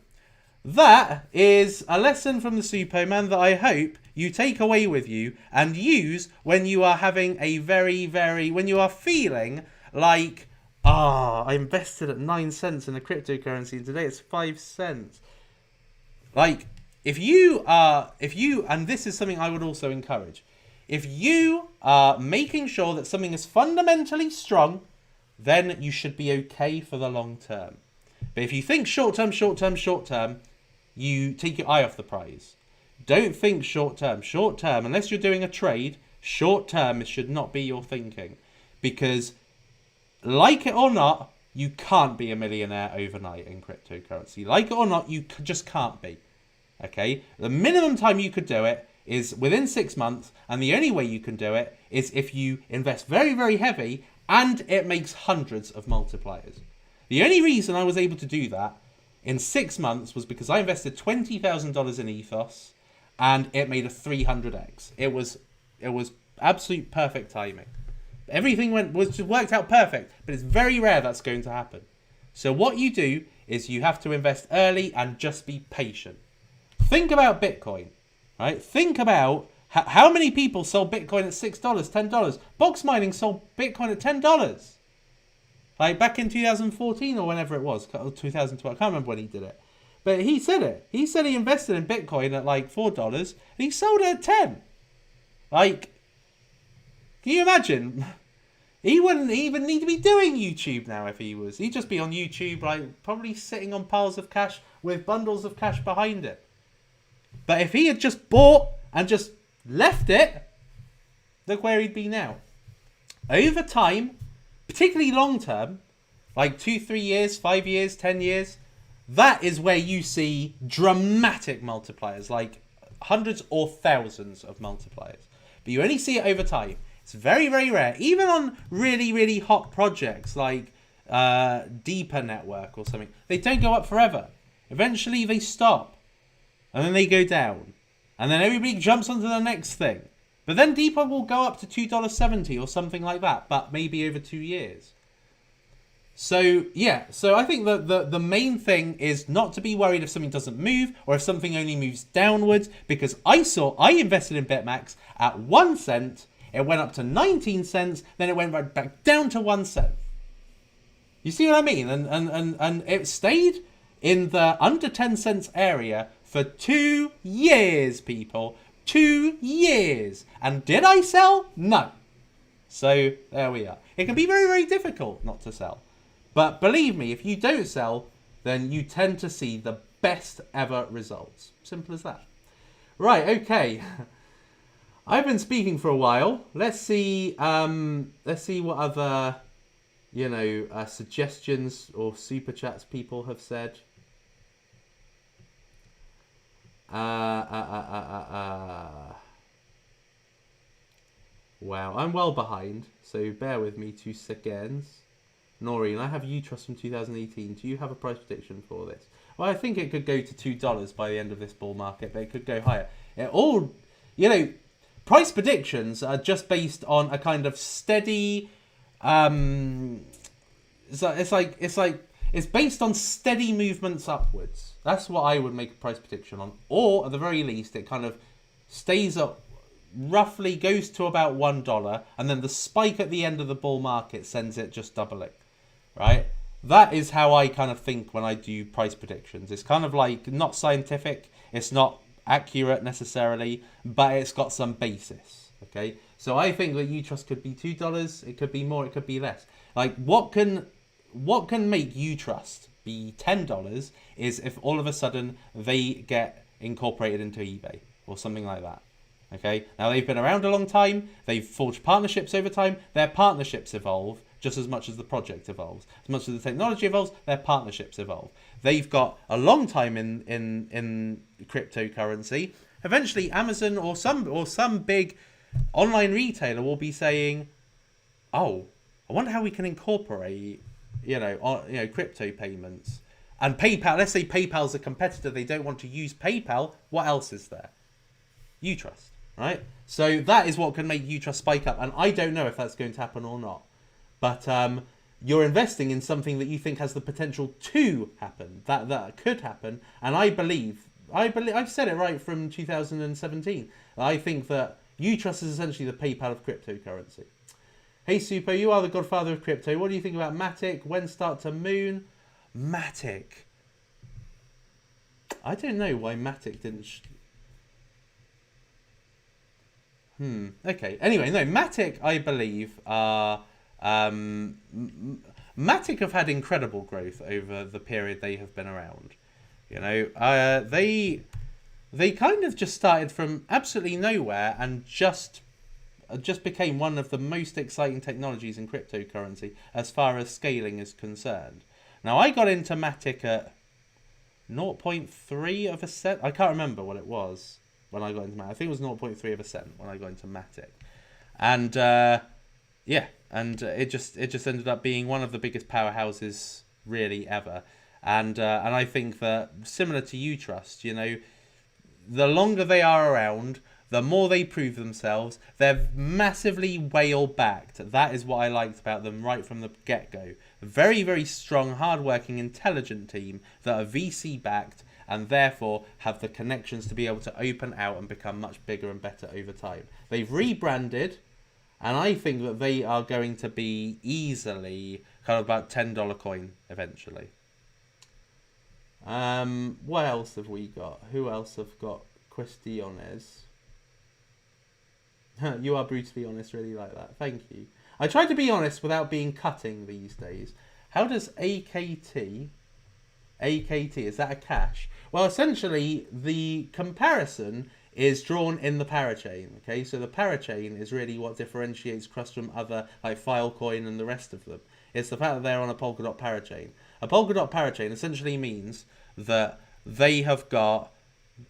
that is a lesson from the Suppoman that I hope you take away with you and use when you are having a when you are feeling like, I invested at 9 cents in a cryptocurrency and today it's 5 cents. Like, if you, and this is something I would also encourage, if you are making sure that something is fundamentally strong, then you should be okay for the long term. But if you think short term, you take your eye off the prize. Don't think short term, unless you're doing a trade, short term should not be your thinking, because like it or not, you can't be a millionaire overnight in cryptocurrency. Like it or not, you just can't be. Okay? The minimum time you could do it is within 6 months, and the only way you can do it is if you invest very, very heavy and it makes hundreds of multipliers. The only reason I was able to do that in 6 months was because I invested $20,000 in Ethos and it made a 300x. It was absolute perfect timing. Everything worked out perfect, but it's very rare that's going to happen. So what you do is you have to invest early and just be patient. Think about Bitcoin, right? Think about how many people sold Bitcoin at $6, $10. Box Mining sold Bitcoin at $10. Like back in 2014 or whenever it was, 2012. I can't remember when he did it. But he said it. He said he invested in Bitcoin at like $4 and he sold it at 10. Like, can you imagine? He wouldn't even need to be doing YouTube now if he was. He'd just be on YouTube, like probably sitting on piles of cash with bundles of cash behind it. But if he had just bought and just left it, look where he'd be now. Over time, particularly long term, like 2, 3 years, 5 years, 10 years, that is where you see dramatic multipliers, like hundreds or thousands of multipliers. But you only see it over time. It's very, very rare. Even on really, really hot projects like deeper network or something, they don't go up forever. Eventually they stop, and then they go down, and then everybody jumps onto the next thing. But then deeper will go up to $2.70 or something like that, but maybe over 2 years. So yeah, so I think that the main thing is not to be worried if something doesn't move or if something only moves downwards, because I invested in BitMax at 1 cent, it went up to 19 cents, then it went right back down to 1 cent. You see what I mean? And it stayed in the under 10 cents area for 2 years, people. 2 years. And did I sell? No. So there we are. It can be very, very difficult not to sell. But believe me, if you don't sell, then you tend to see the best ever results. Simple as that. Right, okay. I've been speaking for a while. Let's see what other, suggestions or super chats people have said. Wow, I'm well behind, so bear with me 2 seconds. Noreen, I have Utrust from 2018. Do you have a price prediction for this? Well, I think it could go to $2 by the end of this bull market, but it could go higher. It all, price predictions are just based on a kind of steady. It's based on steady movements upwards. That's what I would make a price prediction on. Or at the very least, it kind of stays up, roughly goes to about $1, and then the spike at the end of the bull market sends it just doubling. Right? That is how I kind of think when I do price predictions. It's kind of like not scientific. It's not accurate necessarily, but it's got some basis. Okay? So I think that Utrust could be $2. It could be more. It could be less. Like what can make Utrust be $10 is if all of a sudden they get incorporated into eBay or something like that. Okay? Now they've been around a long time. They've forged partnerships over time. Their partnerships evolve just as much as the project evolves. As much as the technology evolves, their partnerships evolve. They've got a long time in cryptocurrency. Eventually, Amazon or some big online retailer will be saying, "Oh, I wonder how we can incorporate, crypto payments." And PayPal. Let's say PayPal's a competitor. They don't want to use PayPal. What else is there? Utrust, right? So that is what can make Utrust spike up. And I don't know if that's going to happen or not. But you're investing in something that you think has the potential to happen. That could happen. And I believe I've said it right from 2017. I think that Utrust is essentially the PayPal of cryptocurrency. Hey Suppo, you are the godfather of crypto. What do you think about Matic? When start to moon? Matic. I don't know why Matic didn't... Okay. Anyway, no, Matic, I believe, are... Matic have had incredible growth over the period they have been around. They kind of just started from absolutely nowhere and just became one of the most exciting technologies in cryptocurrency as far as scaling is concerned. Now, I got into Matic at 0.3 of a cent. I can't remember what it was when I got into Matic. I think it was 0.3 of a cent when I got into Matic. And it just ended up being one of the biggest powerhouses really ever. And I think that similar to Utrust, the longer they are around, the more they prove themselves. They're massively whale backed. That is what I liked about them right from the get-go. A very, very strong, hardworking, intelligent team that are VC backed and therefore have the connections to be able to open out and become much bigger and better over time. They've rebranded, and I think that they are going to be easily kind of about $10 coin eventually. What else have we got? Who else have got Questiones? You are brutally honest, really like that. Thank you. I try to be honest without being cutting these days. How does AKT, is that a cache? Well, essentially, the comparison is drawn in the Parachain. Okay, so the Parachain is really what differentiates Crust from other, like Filecoin and the rest of them. It's the fact that they're on a polkadot Parachain. A polkadot Parachain essentially means that they have got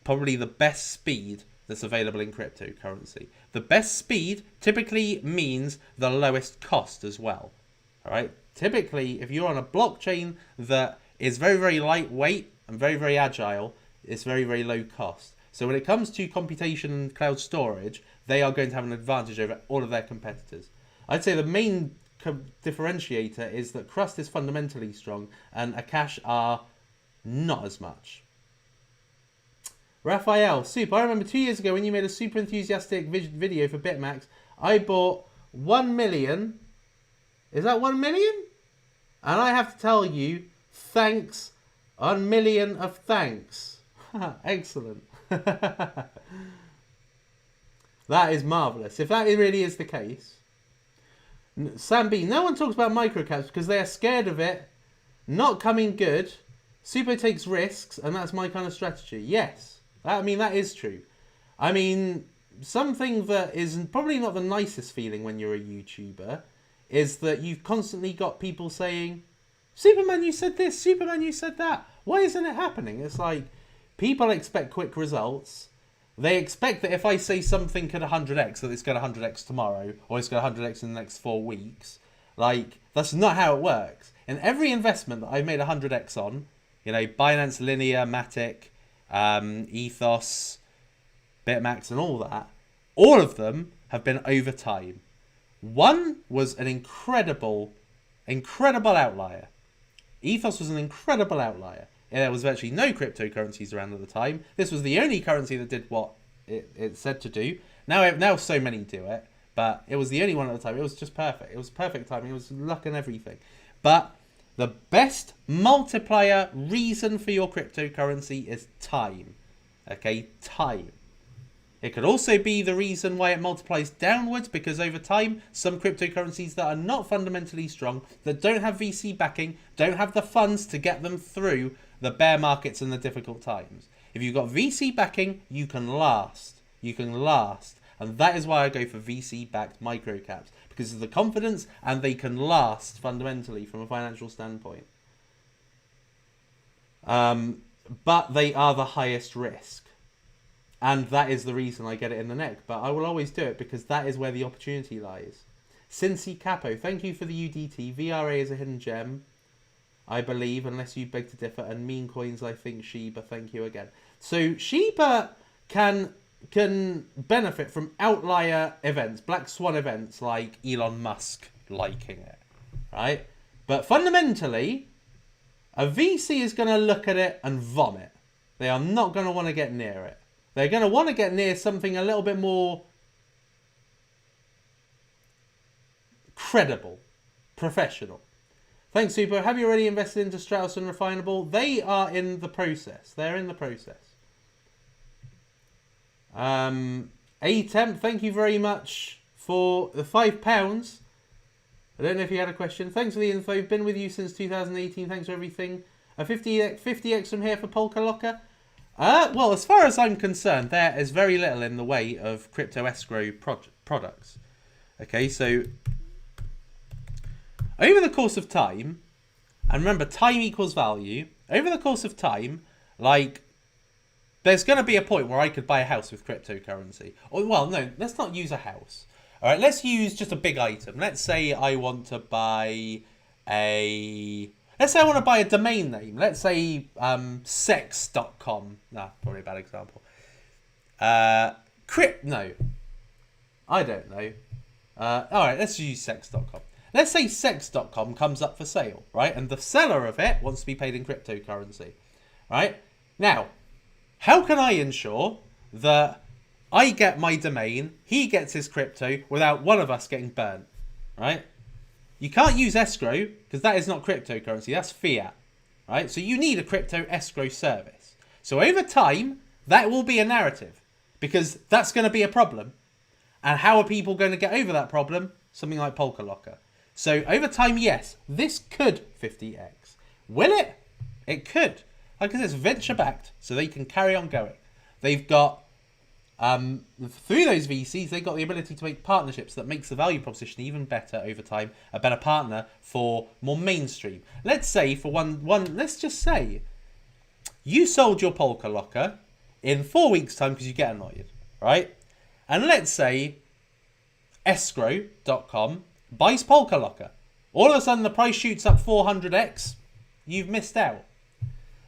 probably the best speed that's available in cryptocurrency. The best speed typically means the lowest cost as well. All right. Typically, if you're on a blockchain that is very, very lightweight and very, very agile, it's very, very low cost. So when it comes to computation and cloud storage, they are going to have an advantage over all of their competitors. I'd say the main differentiator is that Crust is fundamentally strong and Akash are not as much. Raphael, Super, I remember 2 years ago when you made a super enthusiastic video for Bitmax, I bought 1 million. Is that 1 million? And I have to tell you, thanks, 1 million of thanks. Excellent. That is marvellous. If that really is the case. Sam B, no one talks about microcaps because they are scared of it not coming good. Suppo takes risks, and that's my kind of strategy. Yes. I mean, that is true. I mean, something that is probably not the nicest feeling when you're a YouTuber is that you've constantly got people saying, Superman, you said this, Superman, you said that. Why isn't it happening? It's like, people expect quick results. They expect that if I say something could 100x, that it's going to 100x tomorrow, or it's going to 100x in the next 4 weeks. Like, that's not how it works. In every investment that I've made 100x on, you know, Binance Linear, Matic, Ethos, Bitmax, and all that, all of them have been over time. One was an incredible outlier. Ethos was an incredible outlier. There was virtually no cryptocurrencies around at the time. This was the only currency that did what it said to do. Now so many do it, but it was the only one at the time. It was just perfect. It was perfect timing. It was luck and everything. But the best multiplier reason for your cryptocurrency is time. Okay, time. It could also be the reason why it multiplies downwards, because over time, some cryptocurrencies that are not fundamentally strong, that don't have VC backing, don't have the funds to get them through the bear markets and the difficult times. If you've got VC backing, you can last. You can last. And that is why I go for VC-backed microcaps, because of the confidence, and they can last fundamentally from a financial standpoint. But they are the highest risk. And that is the reason I get it in the neck. But I will always do it because that is where the opportunity lies. Cincy Capo, thank you for the UDT. VRA is a hidden gem, I believe, unless you beg to differ. And meme coins, I think Shiba, thank you again. So Shiba can benefit from outlier events, black swan events like Elon Musk liking it, right? But fundamentally, a VC is going to look at it and vomit. They are not going to want to get near it. They're going to want to get near something a little bit more credible, professional. Thanks, Super. Have you already invested into Stratos and Refinable? They are in the process. They're in the process. A-Temp, thank you very much for the £5. I don't know if you had a question. Thanks for the info. Been with you since 2018. Thanks for everything. A 50x from here for Polka Locker. Well, as far as I'm concerned, there is very little in the way of crypto escrow products. Okay, so over the course of time, and remember, time equals value. Over the course of time, like, there's going to be a point where I could buy a house with cryptocurrency. Or, well, no, let's not use a house. All right, let's use just a big item. Let's say I want to buy a... Let's say I want to buy a domain name. Let's say sex.com. Nah, probably a bad example. No. I don't know. All right, let's use sex.com. Let's say sex.com comes up for sale, right? And the seller of it wants to be paid in cryptocurrency, right? Now, how can I ensure that I get my domain, he gets his crypto, without one of us getting burnt, right? You can't use escrow because that is not cryptocurrency, that's fiat, right? So you need a crypto escrow service. So over time, that will be a narrative because that's going to be a problem. And how are people going to get over that problem? Something like Polka Locker. So over time, yes, this could 50x. Will it? It could. Like I said, it's venture backed, so they can carry on going. They've got, through those VCs, they've got the ability to make partnerships that makes the value proposition even better over time, a better partner for more mainstream. Let's say for let's just say you sold your Polka Locker in 4 weeks' time because you get annoyed, right? And let's say escrow.com buys Polka Locker. All of a sudden, the price shoots up 400x. You've missed out.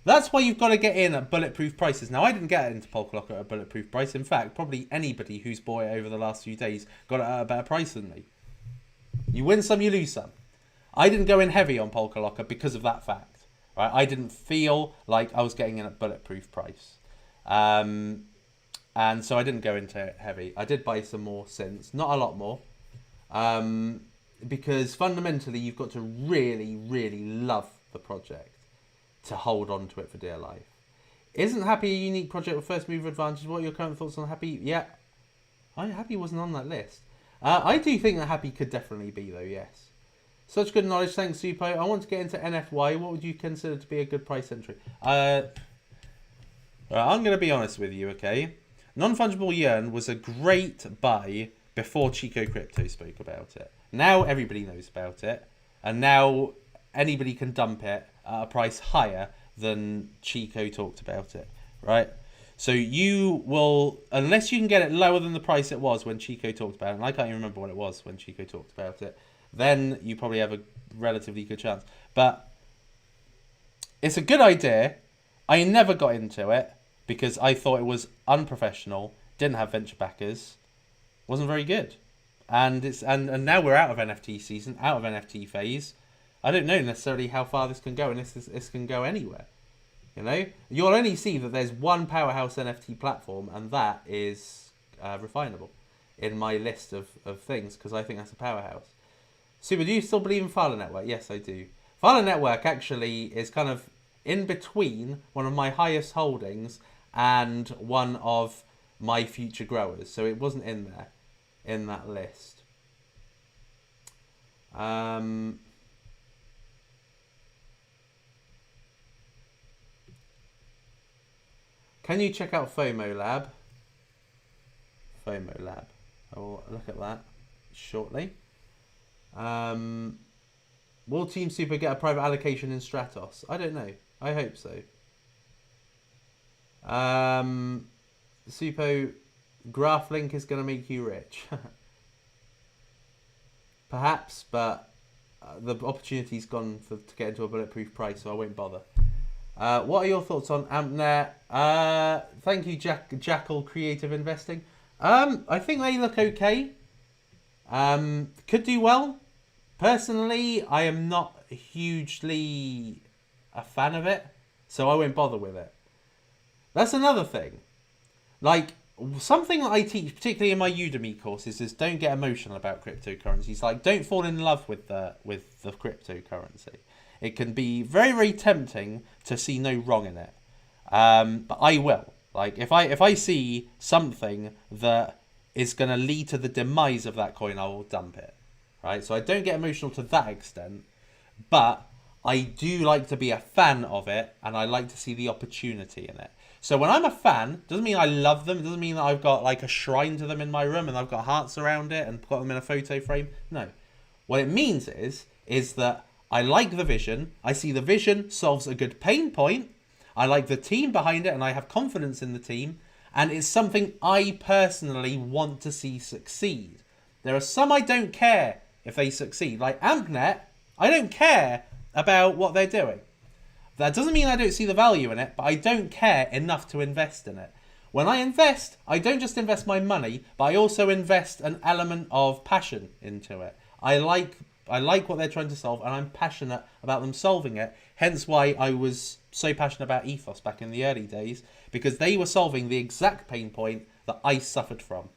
That's why you've got to get in at bulletproof prices. Now, I didn't get into Polkadot at a bulletproof price. In fact, probably anybody who's bought it over the last few days got it at a better price than me. You win some, you lose some. I didn't go in heavy on Polkadot because of that fact. Right? I didn't feel like I was getting in at bulletproof price. And so I didn't go into it heavy. I did buy some more since. Not a lot more. Because fundamentally, you've got to really, really love the project to hold on to it for dear life. Isn't Happy a unique project with first mover advantage? What are your current thoughts on Happy? Yeah, Happy wasn't on that list. I do think that Happy could definitely be, though, yes. Such good knowledge, thanks, Suppo. I want to get into NFY. What would you consider to be a good price entry? I'm going to be honest with you, okay? Non-fungible Yearn was a great buy before Chico Crypto spoke about it. Now everybody knows about it, and now anybody can dump it at a price higher than Chico talked about it, right? So you will, unless you can get it lower than the price it was when Chico talked about it, and I can't even remember what it was when Chico talked about it, then you probably have a relatively good chance. But it's a good idea. I never got into it because I thought it was unprofessional, didn't have venture backers, wasn't very good. And now we're out of NFT season, out of NFT phase. I don't know necessarily how far this can go, and this can go anywhere. You know, you'll only see that there's one powerhouse NFT platform, and that is Refinable in my list of things, because I think that's a powerhouse. Super, do you still believe in Fala Network? Yes, I do. Fala Network actually is kind of in between one of my highest holdings and one of my future growers, so it wasn't in there in that list. Can you check out FOMO Lab? FOMO Lab. I will look at that shortly. Will Team Super get a private allocation in Stratos? I don't know. I hope so. Suppo, Graph Link is going to make you rich. Perhaps, but the opportunity's gone to get into a bulletproof price, so I won't bother. What are your thoughts on AmpNet? Thank you, Jackal Creative Investing. I think they look okay. Could do well. Personally, I am not hugely a fan of it, so I won't bother with it. That's another thing. Like, something that I teach, particularly in my Udemy courses, is don't get emotional about cryptocurrencies. Like, don't fall in love with the cryptocurrency. It can be very, very tempting to see no wrong in it. But I will. Like, if I see something that is going to lead to the demise of that coin, I will dump it. Right? So I don't get emotional to that extent. But I do like to be a fan of it, and I like to see the opportunity in it. So when I'm a fan, doesn't mean I love them. It doesn't mean that I've got like a shrine to them in my room and I've got hearts around it and got them in a photo frame. No. What it means is that I like the vision. I see the vision solves a good pain point. I like the team behind it, and I have confidence in the team. And it's something I personally want to see succeed. There are some I don't care if they succeed. Like AmpNet, I don't care about what they're doing. That doesn't mean I don't see the value in it, but I don't care enough to invest in it. When I invest, I don't just invest my money, but I also invest an element of passion into it. I like what they're trying to solve, and I'm passionate about them solving it. Hence why I was so passionate about Ethos back in the early days, because they were solving the exact pain point that I suffered from.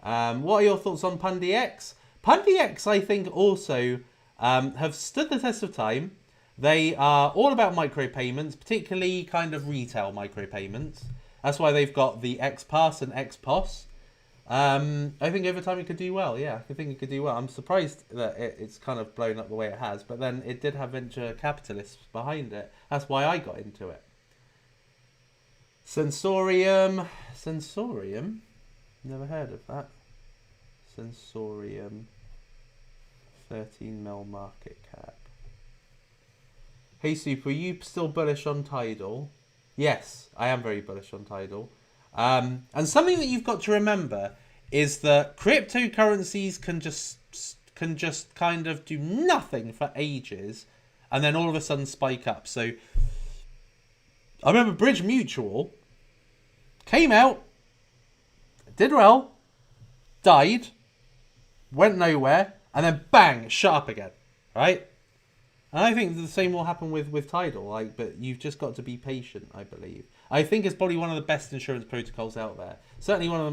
What are your thoughts on PundyX? PundyX, I think, also have stood the test of time. They are all about micropayments, particularly kind of retail micropayments. That's why they've got the XPass and XPOS. I think over time it could do well. Yeah, I think it could do well. I'm surprised that it's kind of blown up the way it has, but then it did have venture capitalists behind it. That's why I got into it. Sensorium? Never heard of that. Sensorium. 13 mil market cap. Hey Super, are you still bullish on Tidal? Yes, I am very bullish on Tidal. And something that you've got to remember is that cryptocurrencies can just can just kind of do nothing for ages and then all of a sudden spike up. So I remember Bridge Mutual came out, did well, died, went nowhere, and then bang, shut up again, right? And I think the same will happen with Tidal, but you've just got to be patient, I believe. I think it's probably one of the best insurance protocols out there. Certainly one of the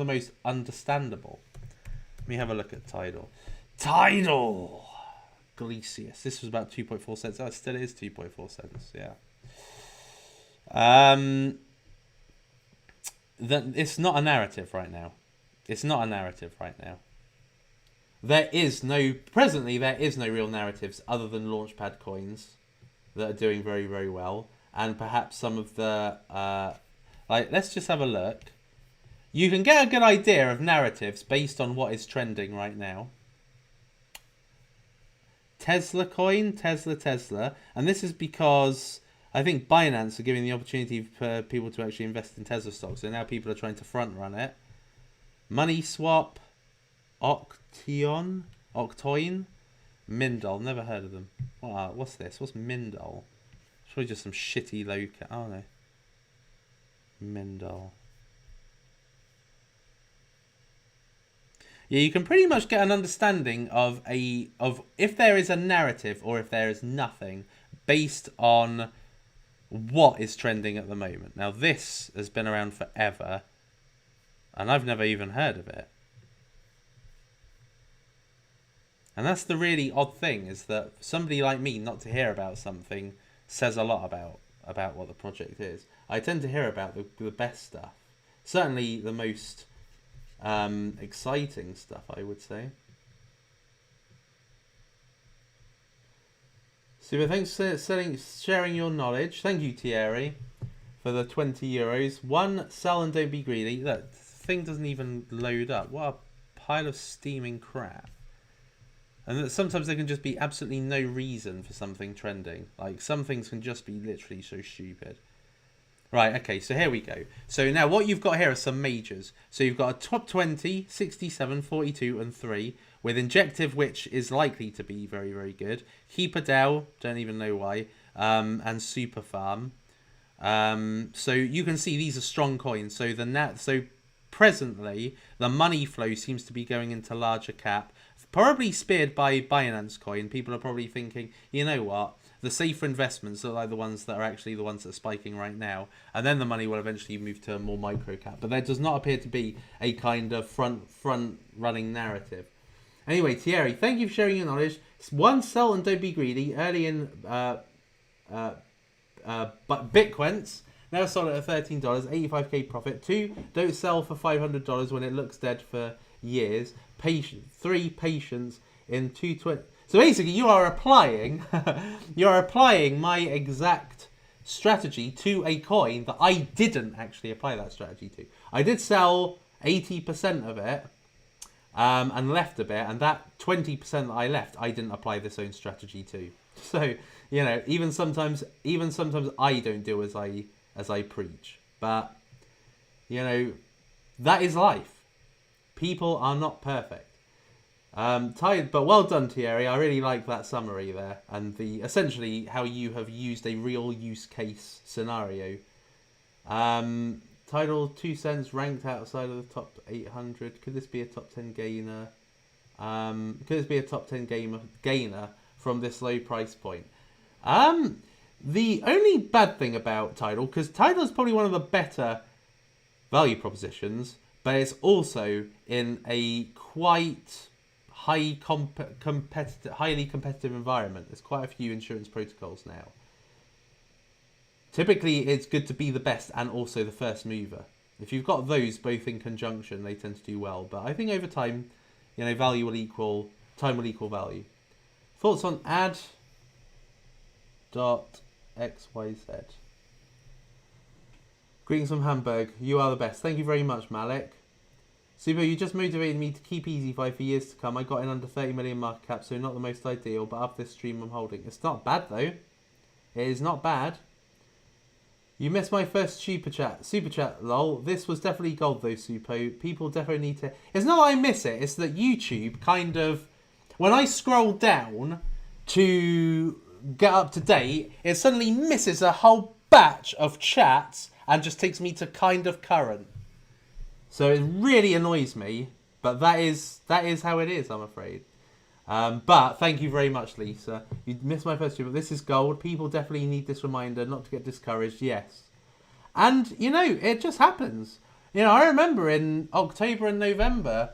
most understandable. Let me have a look at Tidal. Tidal, Galicius. This was about 2.4 cents. Oh, it still is 2.4 cents. Yeah. It's not a narrative right now. It's not a narrative right now. Presently there is no real narratives other than Launchpad coins that are doing very, very well. And perhaps some of the, let's just have a look. You can get a good idea of narratives based on what is trending right now. Tesla coin, Tesla. And this is because I think Binance are giving the opportunity for people to actually invest in Tesla stocks. So now people are trying to front run it. Uniswap, Octoin, Mindol, never heard of them. What's this? What's Mindol? It's probably just some shitty local. Oh no. Mindol. Yeah, you can pretty much get an understanding of if there is a narrative or if there is nothing based on what is trending at the moment. Now this has been around forever and I've never even heard of it. And that's the really odd thing, is that somebody like me not to hear about something says a lot about what the project is. I tend to hear about the best stuff. Certainly the most exciting stuff, I would say. Super, thanks for sharing your knowledge. Thank you, Thierry, for the €20. One, sell and don't be greedy. That thing doesn't even load up. What a pile of steaming crap. And that sometimes there can just be absolutely no reason for something trending. Like, some things can just be literally so stupid. Right, okay, so here we go. So now what you've got here are some majors. So you've got a top 20, 67, 42, and 3, with Injective, which is likely to be very, very good. HeaperDAO, don't even know why, and Superfarm. So you can see these are strong coins. So presently, the money flow seems to be going into larger cap. Probably speared by Binance Coin. People are probably thinking, you know what, the safer investments are like the ones that are actually the ones that are spiking right now, and then the money will eventually move to a more micro cap. But there does not appear to be a kind of front running narrative. Anyway, Thierry, thank you for sharing your knowledge. One, sell and don't be greedy. Early in Bitcoins. Now sold at $13, 85k profit. 2, don't sell for $500 when it looks dead for years. 3, patience in 220. So basically, you are applying my exact strategy to a coin that I didn't actually apply that strategy to. I did sell 80% of it and left a bit, and that 20% that I left, I didn't apply this own strategy to. So, you know, even sometimes I don't do as I preach. But, you know, that is life. People are not perfect. But well done, Thierry. I really like that summary there, and essentially how you have used a real use case scenario. Tidal 2 cents, ranked outside of the top 800. Could this be a top 10 gainer? Could this be a top 10 gainer from this low price point? The only bad thing about Tidal, because Tidal is probably one of the better value propositions, but it's also in a quite highly competitive environment. There's quite a few insurance protocols now. Typically, it's good to be the best and also the first mover. If you've got those both in conjunction, they tend to do well. But I think over time, you know, time will equal value. Thoughts on ad.xyz? Greetings from Hamburg. You are the best. Thank you very much, Malik. Suppo, you just motivated me to keep EasyFi for years to come. I got in under 30 million market cap, so not the most ideal, but after this stream I'm holding. It's not bad, though. It is not bad. You missed my first super chat. Super chat, lol. This was definitely gold though, Suppo. People definitely need to... It's not that I miss it. It's that YouTube kind of... When I scroll down to get up to date, it suddenly misses a whole batch of chats and just takes me to kind of current. So it really annoys me, but that is how it is, I'm afraid. But thank you very much, Lisa. You missed my first but this is gold. People definitely need this reminder not to get discouraged. Yes. And, you know, it just happens. You know, I remember in October and November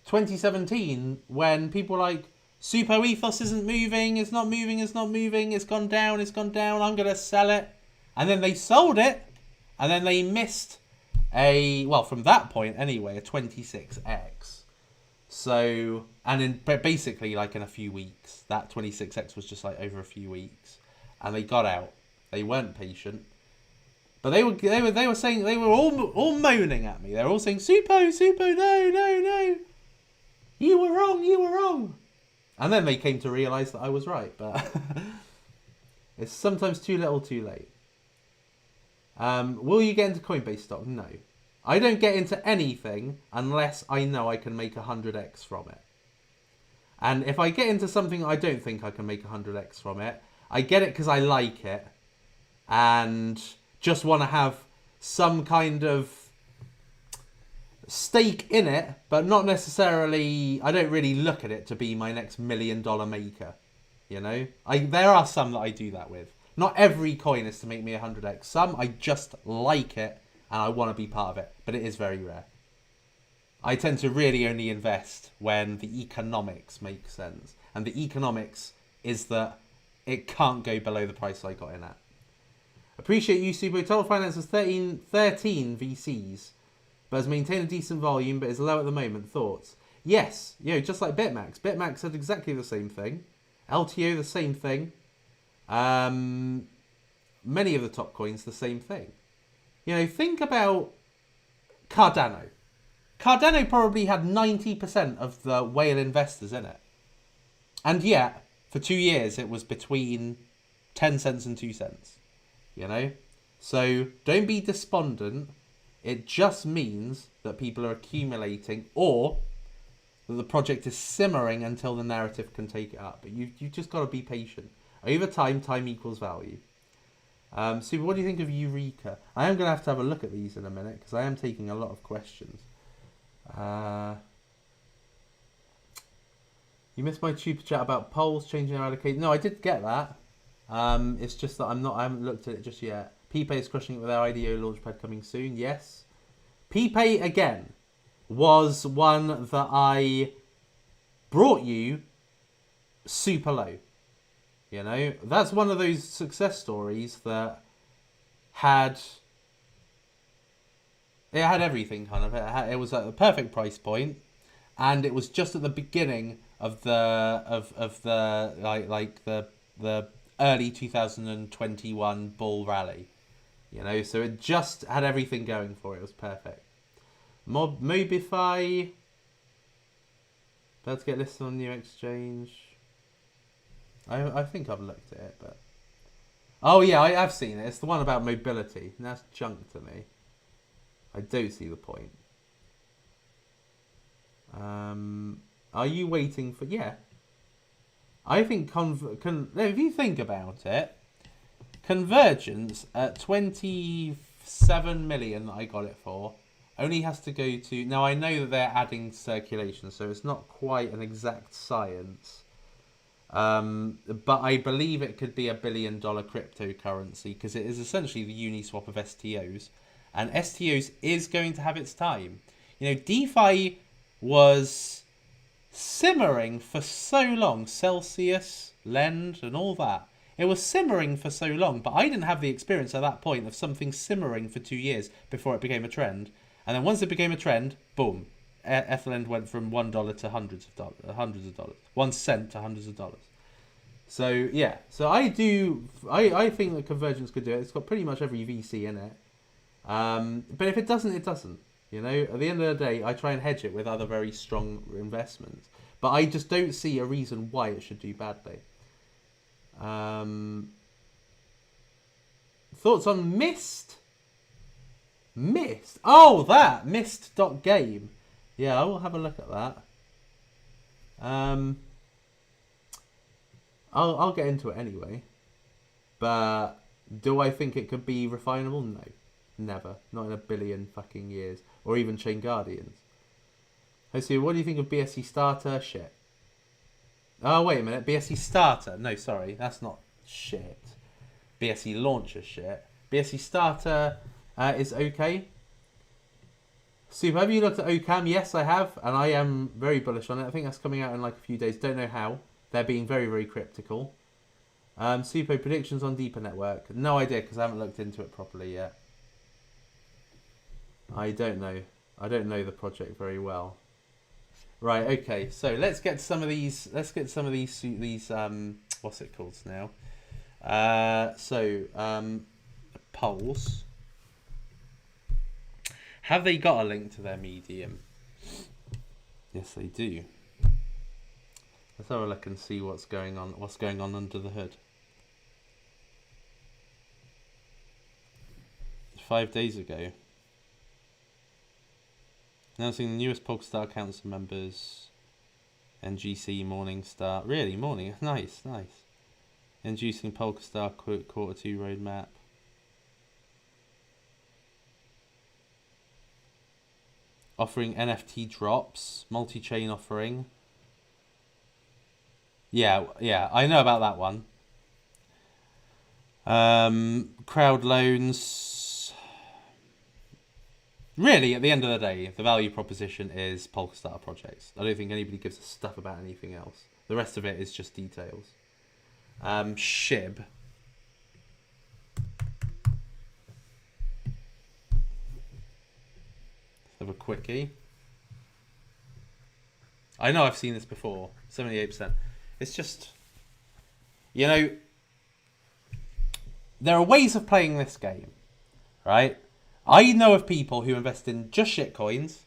2017 when people were like, Suppo Ethos isn't moving, it's not moving, it's not moving, it's gone down, I'm going to sell it. And then they sold it, and then they missed from that point anyway, a 26x. So, and in basically like in a few weeks, that 26x was just like over a few weeks, and they got out. They weren't patient, but they were saying, they were all moaning at me. They were all saying, Suppo, no, you were wrong. And then they came to realize that I was right, but it's sometimes too little, too late. Will you get into Coinbase stock? No. I don't get into anything unless I know I can make 100x from it. And if I get into something I don't think I can make 100x from it, I get it because I like it and just want to have some kind of stake in it, but not necessarily, I don't really look at it to be my next $1 million maker. You know, there are some that I do that with. Not every coin is to make me 100x. Some I just like it and I want to be part of it, but it is very rare. I tend to really only invest when the economics make sense. And the economics is that it can't go below the price I got in at. Appreciate you, Suppo. Total finance has 13 VCs, but has maintained a decent volume, but is low at the moment. Thoughts? Yes, you know, just like BitMax. BitMax said exactly the same thing. LTO, the same thing. Many of the top coins, the same thing. You know, think about Cardano. Cardano probably had 90% of the whale investors in it. And yet, for 2 years, it was between 10 cents and 2 cents. You know? So, don't be despondent. It just means that people are accumulating, or that the project is simmering until the narrative can take it up. But you've just got to be patient. Over time, time equals value. So what do you think of Eureka? I am going to have a look at these in a minute, because I am taking a lot of questions. You missed my super chat about polls changing our allocation. No, I did get that. It's just that I haven't looked at it just yet. PPay is crushing it with our IDO launchpad coming soon. Yes. PPay, again, was one that I brought you super low. You know, that's one of those success stories that had everything kind of. It was at the perfect price point, and it was just at the beginning of the the early 2021 bull rally. You know, so it just had everything going for it. It was perfect. Mobify. About to get listed on new exchange. I think I've looked at it, but... Oh, yeah, I have seen it. It's the one about mobility. And that's junk to me. I do see the point. Are you waiting for... Yeah. I think... if you think about it, Convergence at 27 million that I got it for only has to go to... Now, I know that they're adding circulation, so it's not quite an exact science. But I believe it could be $1 billion cryptocurrency, because it is essentially the Uniswap of STOs, and STOs is going to have its time. You know, DeFi was simmering for so long. Celsius, Lend, and all that. It was simmering for so long, but I didn't have the experience at that point of something simmering for 2 years before it became a trend. And then once it became a trend, boom, Ethelend went from $1 to hundreds of dollars, 1 cent to hundreds of dollars. So yeah, so I think that Convergence could do it. It's got pretty much every VC in it. But if it doesn't, it doesn't. You know, at the end of the day, I try and hedge it with other very strong investments. But I just don't see a reason why it should do badly. Thoughts on Mist? Mist? Oh, that! Mist.game. Yeah, I will have a look at that. I'll get into it anyway. But do I think it could be refinable? No. Never. Not in a billion fucking years. Or even Chain Guardians. So what do you think of BSC Starter? Shit. Oh, wait a minute. BSC Starter. No, sorry. That's not shit. BSC Launcher shit. BSC Starter is okay. Super, have you looked at OCAM? Yes, I have. And I am very bullish on it. I think that's coming out in like a few days. Don't know how. They're being very, very cryptical. Suppo predictions on Deeper Network. No idea because I haven't looked into it properly yet. I don't know. I don't know the project very well. Right, okay. So let's get some of these. Let's get some of these what's it called now? Polls. Have they got a link to their Medium? Yes, they do. Let's have a look and see what's going on. What's going on under the hood? 5 days ago. Announcing the newest Polkadot council members. NGC Morningstar. Really, morning. Nice, nice. Introducing Polkadot quarter 2 roadmap. Offering NFT drops. Multi-chain offering. Yeah, I know about that one. Crowd loans. Really, at the end of the day, the value proposition is Polkadot projects. I don't think anybody gives a stuff about anything else. The rest of it is just details. SHIB. Let's have a quickie. I know I've seen this before. 78%. It's just, you know, there are ways of playing this game, right? I know of people who invest in just shitcoins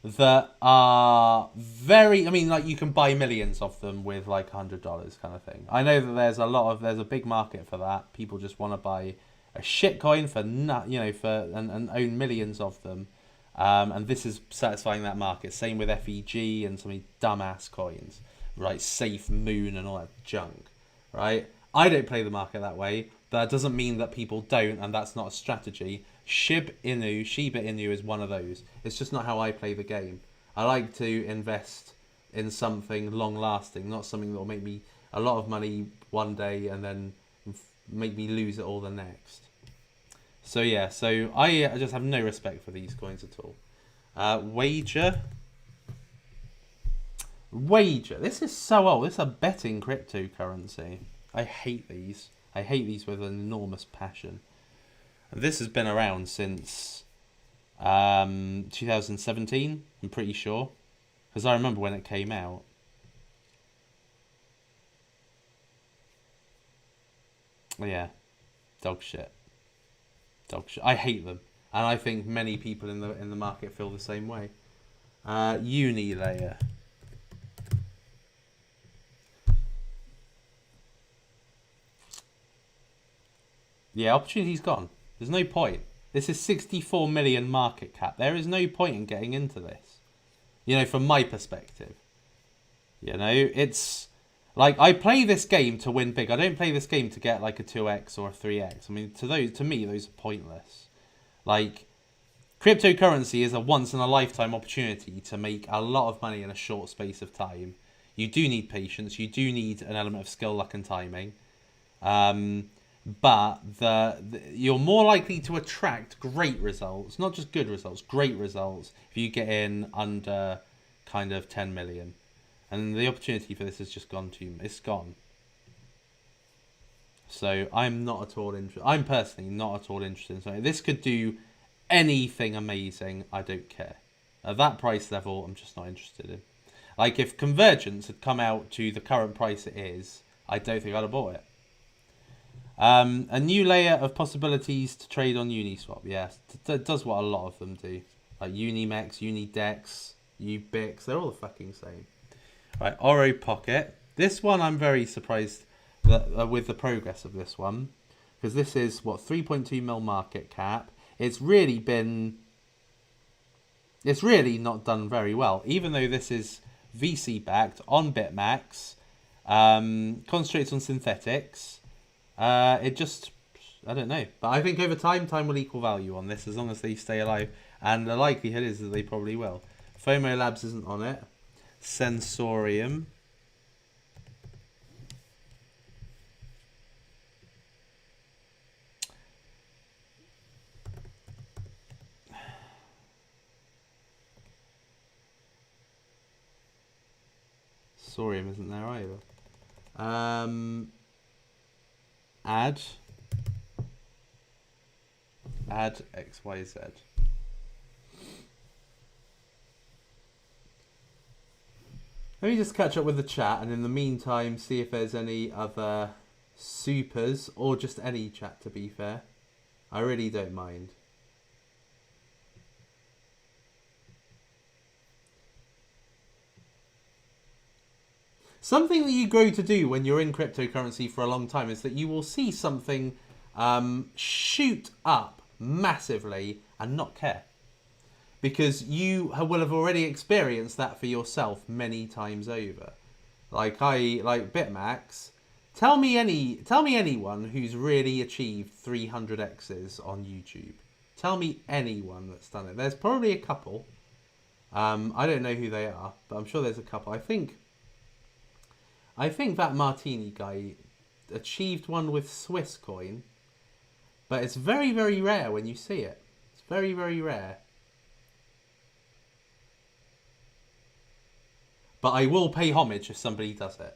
that are very, I mean, like you can buy millions of them with like $100 kind of thing. I know that there's a big market for that. People just want to buy a shitcoin for and own millions of them. And this is satisfying that market. Same with FEG and some dumbass coins. Right, Safe Moon and all that junk, right? I don't play the market that way, but that doesn't mean that people don't, and that's not a strategy. Shiba Inu is one of those. It's just not how I play the game. I like to invest in something long-lasting, not something that will make me a lot of money one day and then make me lose it all the next. So yeah, so I just have no respect for these coins at all. Wager. This is so old. This is a betting cryptocurrency. I hate these. I hate these with an enormous passion. And this has been around since 2017, I'm pretty sure. Because I remember when it came out. Yeah. Dog shit. I hate them. And I think many people in the market feel the same way. Unilayer. Yeah, opportunity's gone. There's no point. This is 64 million market cap. There is no point in getting into this. You know, from my perspective. You know, it's like I play this game to win big. I don't play this game to get like a 2x or a 3x. I mean, to me, those are pointless. Like, cryptocurrency is a once-in-a-lifetime opportunity to make a lot of money in a short space of time. You do need patience. You do need an element of skill, luck, and timing. But you're more likely to attract great results, not just good results, great results, if you get in under kind of 10 million. And the opportunity for this has just gone it's gone. So I'm personally not at all interested in something. This could do anything amazing. I don't care. At that price level, I'm just not interested in. Like if Convergence had come out to the current price it is, I don't think I'd have bought it. A new layer of possibilities to trade on Uniswap. Yes, it does what a lot of them do. Like Unimex, Unidex, Ubix, they're all the fucking same. Right, Oro Pocket. This one I'm very surprised that with the progress of this one. because this is, what, 3.2 mil market cap. It's really not done very well, even though this is VC backed on BitMax, concentrates on synthetics. It just, I don't know. But I think over time will equal value on this as long as they stay alive. And the likelihood is that they probably will. FOMO Labs isn't on it. Sensorium. Sensorium isn't there either. Add XYZ. Let me just catch up with the chat, and in the meantime see if there's any other supers, or just any chat, to be fair. I really don't mind. Something that you grow to do when you're in cryptocurrency for a long time is that you will see something shoot up massively and not care. Because you will have already experienced that for yourself many times over. Like BitMax. Tell me anyone who's really achieved 300x's on YouTube. Tell me anyone that's done it. There's probably a couple. I don't know who they are, but I'm sure there's a couple. I think that Martini guy achieved one with Swiss coin, but it's very, very rare when you see it. It's very, very rare. But I will pay homage if somebody does it.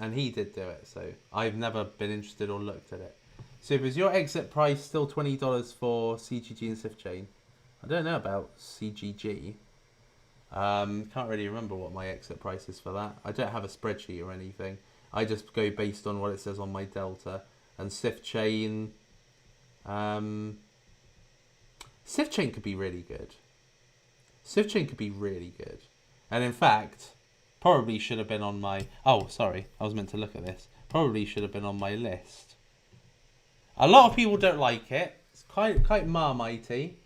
And he did do it, so I've never been interested or looked at it. So is your exit price still $20 for CGG and Sifchain? I don't know about CGG. Can't really remember what my exit price is for that. I don't have a spreadsheet or anything. I just go based on what it says on my Delta. And Sifchain... Sifchain could be really good. Sifchain could be really good. And in fact... probably should have been on my... oh, sorry. I was meant to look at this. Probably should have been on my list. A lot of people don't like it. It's quite marmitey.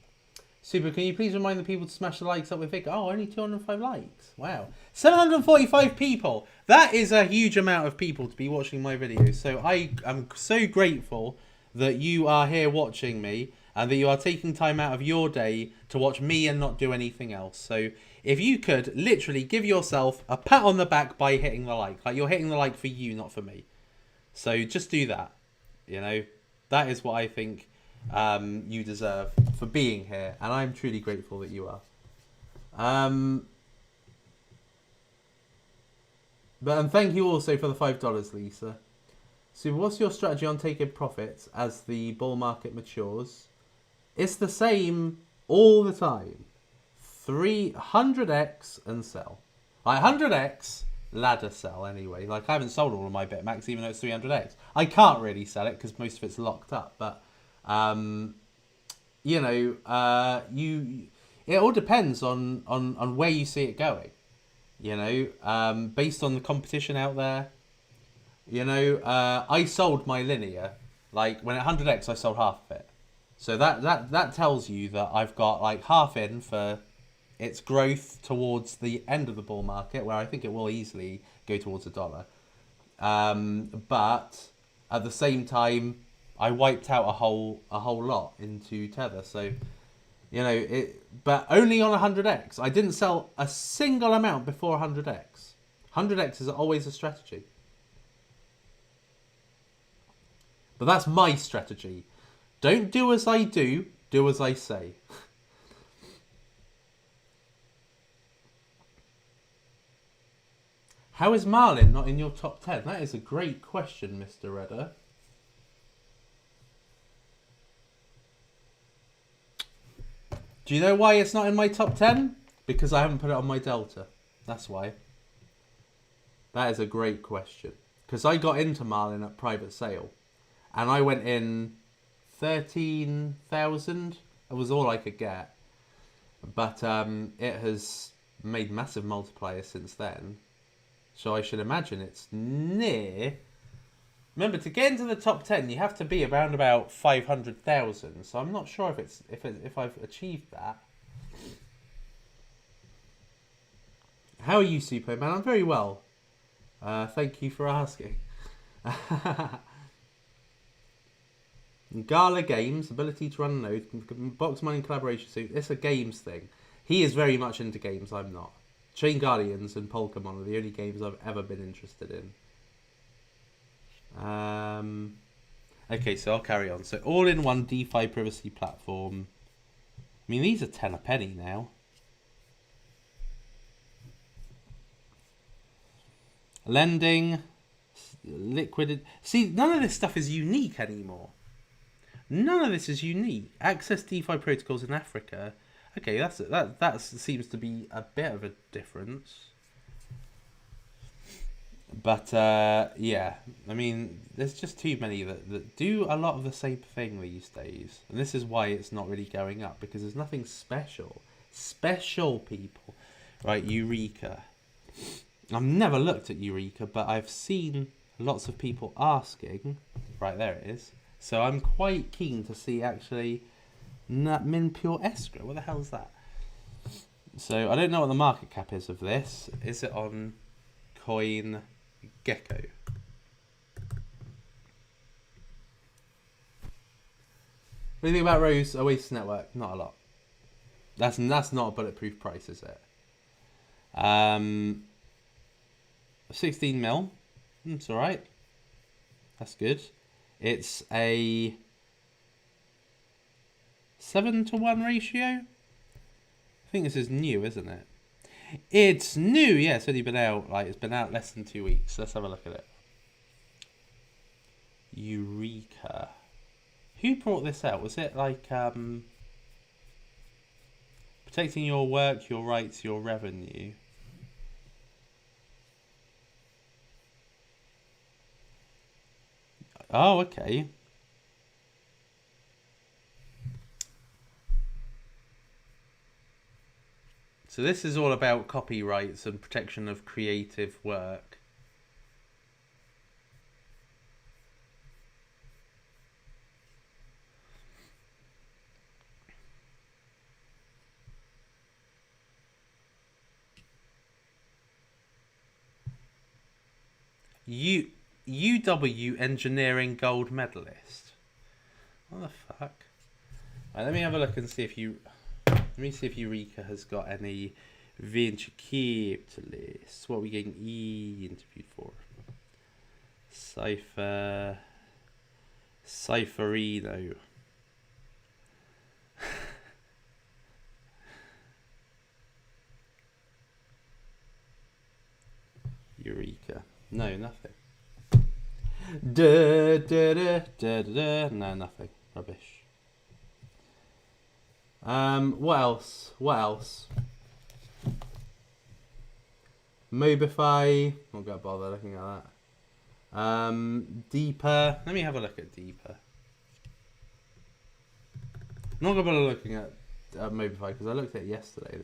Super, can you please remind the people to smash the likes up with Vic? Oh, only 205 likes. Wow. 745 people. That is a huge amount of people to be watching my videos. So I am so grateful that you are here watching me and that you are taking time out of your day to watch me and not do anything else. So if you could literally give yourself a pat on the back by hitting the like. Like, you're hitting the like for you, not for me. So just do that. You know, that is what I think you deserve for being here. And I'm truly grateful that you are. And thank you also for the $5, Lisa. So what's your strategy on taking profits as the bull market matures? It's the same all the time. 300x and sell. Like 100x, ladder sell anyway. Like, I haven't sold all of my BitMax even though it's 300x. I can't really sell it because most of it's locked up. But, you know, it all depends on where you see it going. You know, based on the competition out there. You know, I sold my linear. Like, when at 100x, I sold half of it. So that tells you that I've got like half in for its growth towards the end of the bull market, where I think it will easily go towards $1. But at the same time, I wiped out a whole lot into Tether. So, you know, but only on 100x. I didn't sell a single amount before 100x. 100x is always a strategy. But that's my strategy. Don't do as I do, do as I say. How is Marlin not in your top 10? That is a great question, Mr. Redder. Do you know why it's not in my top 10? Because I haven't put it on my Delta. That's why. That is a great question. Because I got into Marlin at private sale. And I went in 13,000. It was all I could get. But it has made massive multipliers since then. So I should imagine it's near Remember, to get into the top 10, you have to be around about 500,000. So I'm not sure if I've achieved that. How are you, Suppo Man? I'm very well. Thank you for asking. Gala Games, ability to run a node, box money collaboration suit. It's a games thing. He is very much into games. I'm not. Chain Guardians and Pokemon are the only games I've ever been interested in. Okay, so I'll carry on. So all-in-one DeFi privacy platform. I mean, these are 10 a penny now. Lending, liquid. See, none of this stuff is unique anymore. None of this is unique. Access DeFi protocols in Africa. Okay, that seems to be a bit of a difference. But yeah, I mean, there's just too many that do a lot of the same thing these days, and this is why it's not really going up, because there's nothing special. Special, people, right? Eureka. I've never looked at Eureka, but I've seen lots of people asking. Right, there it is. So I'm quite keen to see actually min pure escrow. What the hell is that? So I don't know what the market cap is of this. Is it on Coin Gecko? What do you think about Rose Oasis Network? Not a lot. That's not a bulletproof price, is it? 16 mil. It's all right. That's good. It's a 7-to-1 ratio. I think this is new, isn't it? It's new. Yeah, it's only been out. It's been out less than 2 weeks. Let's have a look at it. Eureka. Who brought this out? Was it protecting your work, your rights, your revenue? Oh, okay. So this is all about copyrights and protection of creative work. UW Engineering Gold Medalist. What the fuck? Right, let me have a look and see if Eureka has got any venture capitalists. What are we getting interviewed for? Cypherino. Eureka. No, nothing. No, nothing. Rubbish. What else? Mobify. Not gonna bother looking at that. Deeper. Let me have a look at Deeper. I'm not gonna bother looking at Mobify because I looked at it yesterday.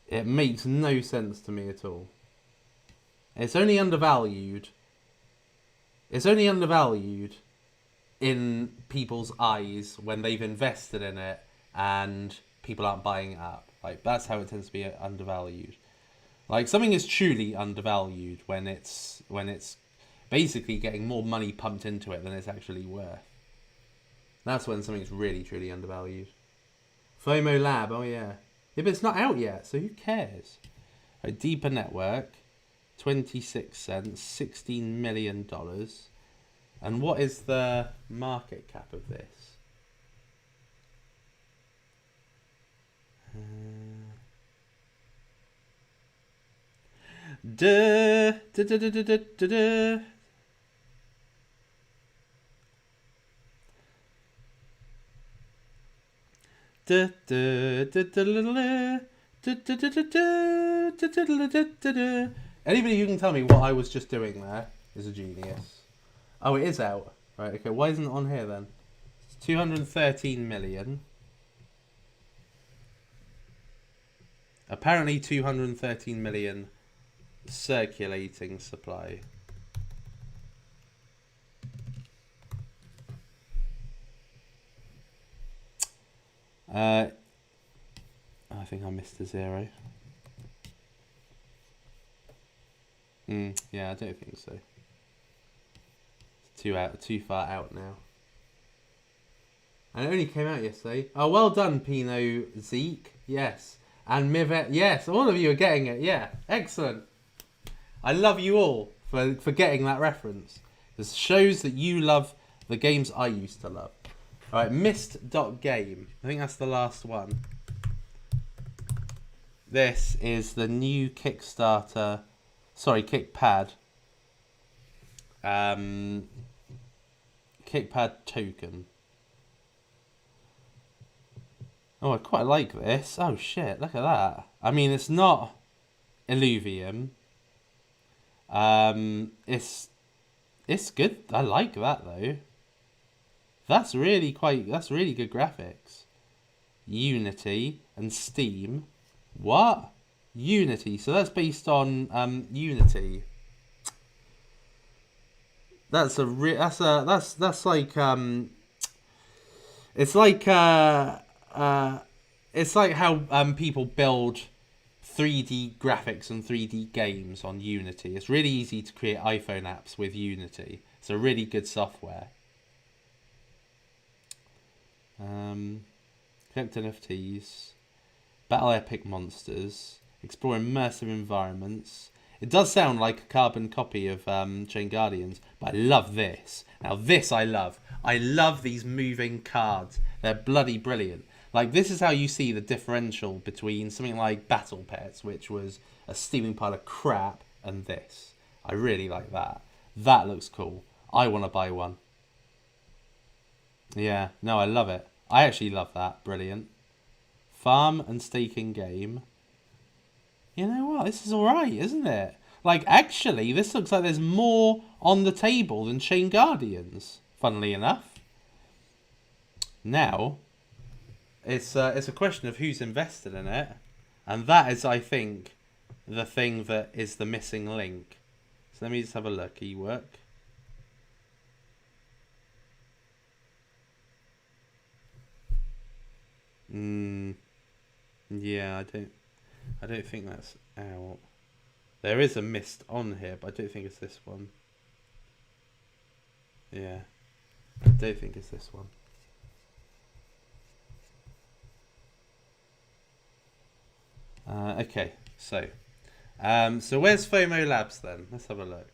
It makes no sense to me at all. It's only undervalued. It's only undervalued in people's eyes when they've invested in it and people aren't buying it up. That's how it tends to be undervalued. Something is truly undervalued when it's basically getting more money pumped into it than it's actually worth. That's when something's really truly undervalued. FOMO Lab, oh yeah. Yeah, but it's not out yet, so who cares? Deeper Network. 26 cents, $16 million. And what is the market cap of this? Anybody who can tell me what I was just doing there is a genius. Oh, it is out. Right, okay. Why isn't it on here then? It's 213 million. Apparently 213 million circulating supply. I think I missed a 0. Yeah, I don't think so. It's too far out now. And it only came out yesterday. Oh, well done, Pino Zeke. Yes. And Mivet. Yes, all of you are getting it. Yeah, excellent. I love you all for getting that reference. This shows that you love the games I used to love. All right, mist.game. I think that's the last one. This is the new Kickstarter. Sorry, Kickpad. Kickpad token. Oh, I quite like this. Oh shit, look at that. I mean, it's not Illuvium. It's good. I like that though. That's really good graphics. Unity and Steam. What? Unity. So that's based on Unity. That's like it's like it's like how people build 3D graphics and 3D games on Unity. It's really easy to create iPhone apps with Unity. It's a really good software. Collect NFTs, battle epic monsters, explore immersive environments. It does sound like a carbon copy of Chain Guardians, but I love this. Now this I love. I love these moving cards. They're bloody brilliant. Like, this is how you see the differential between something like Battle Pets, which was a steaming pile of crap, and this. I really like that. That looks cool. I want to buy one. Yeah, no, I love it. I actually love that. Brilliant. Farm and staking game. You know what? This is alright, isn't it? Like, actually, this looks like there's more on the table than Chain Guardians, funnily enough. Now, it's a question of who's invested in it. And that is, I think, the thing that is the missing link. So let me just have a look. eWork. Yeah, I don't think that's out. There is a mist on here, but I don't think it's this one. Yeah, I don't think it's this one. Okay, so where's FOMO Labs then? Let's have a look.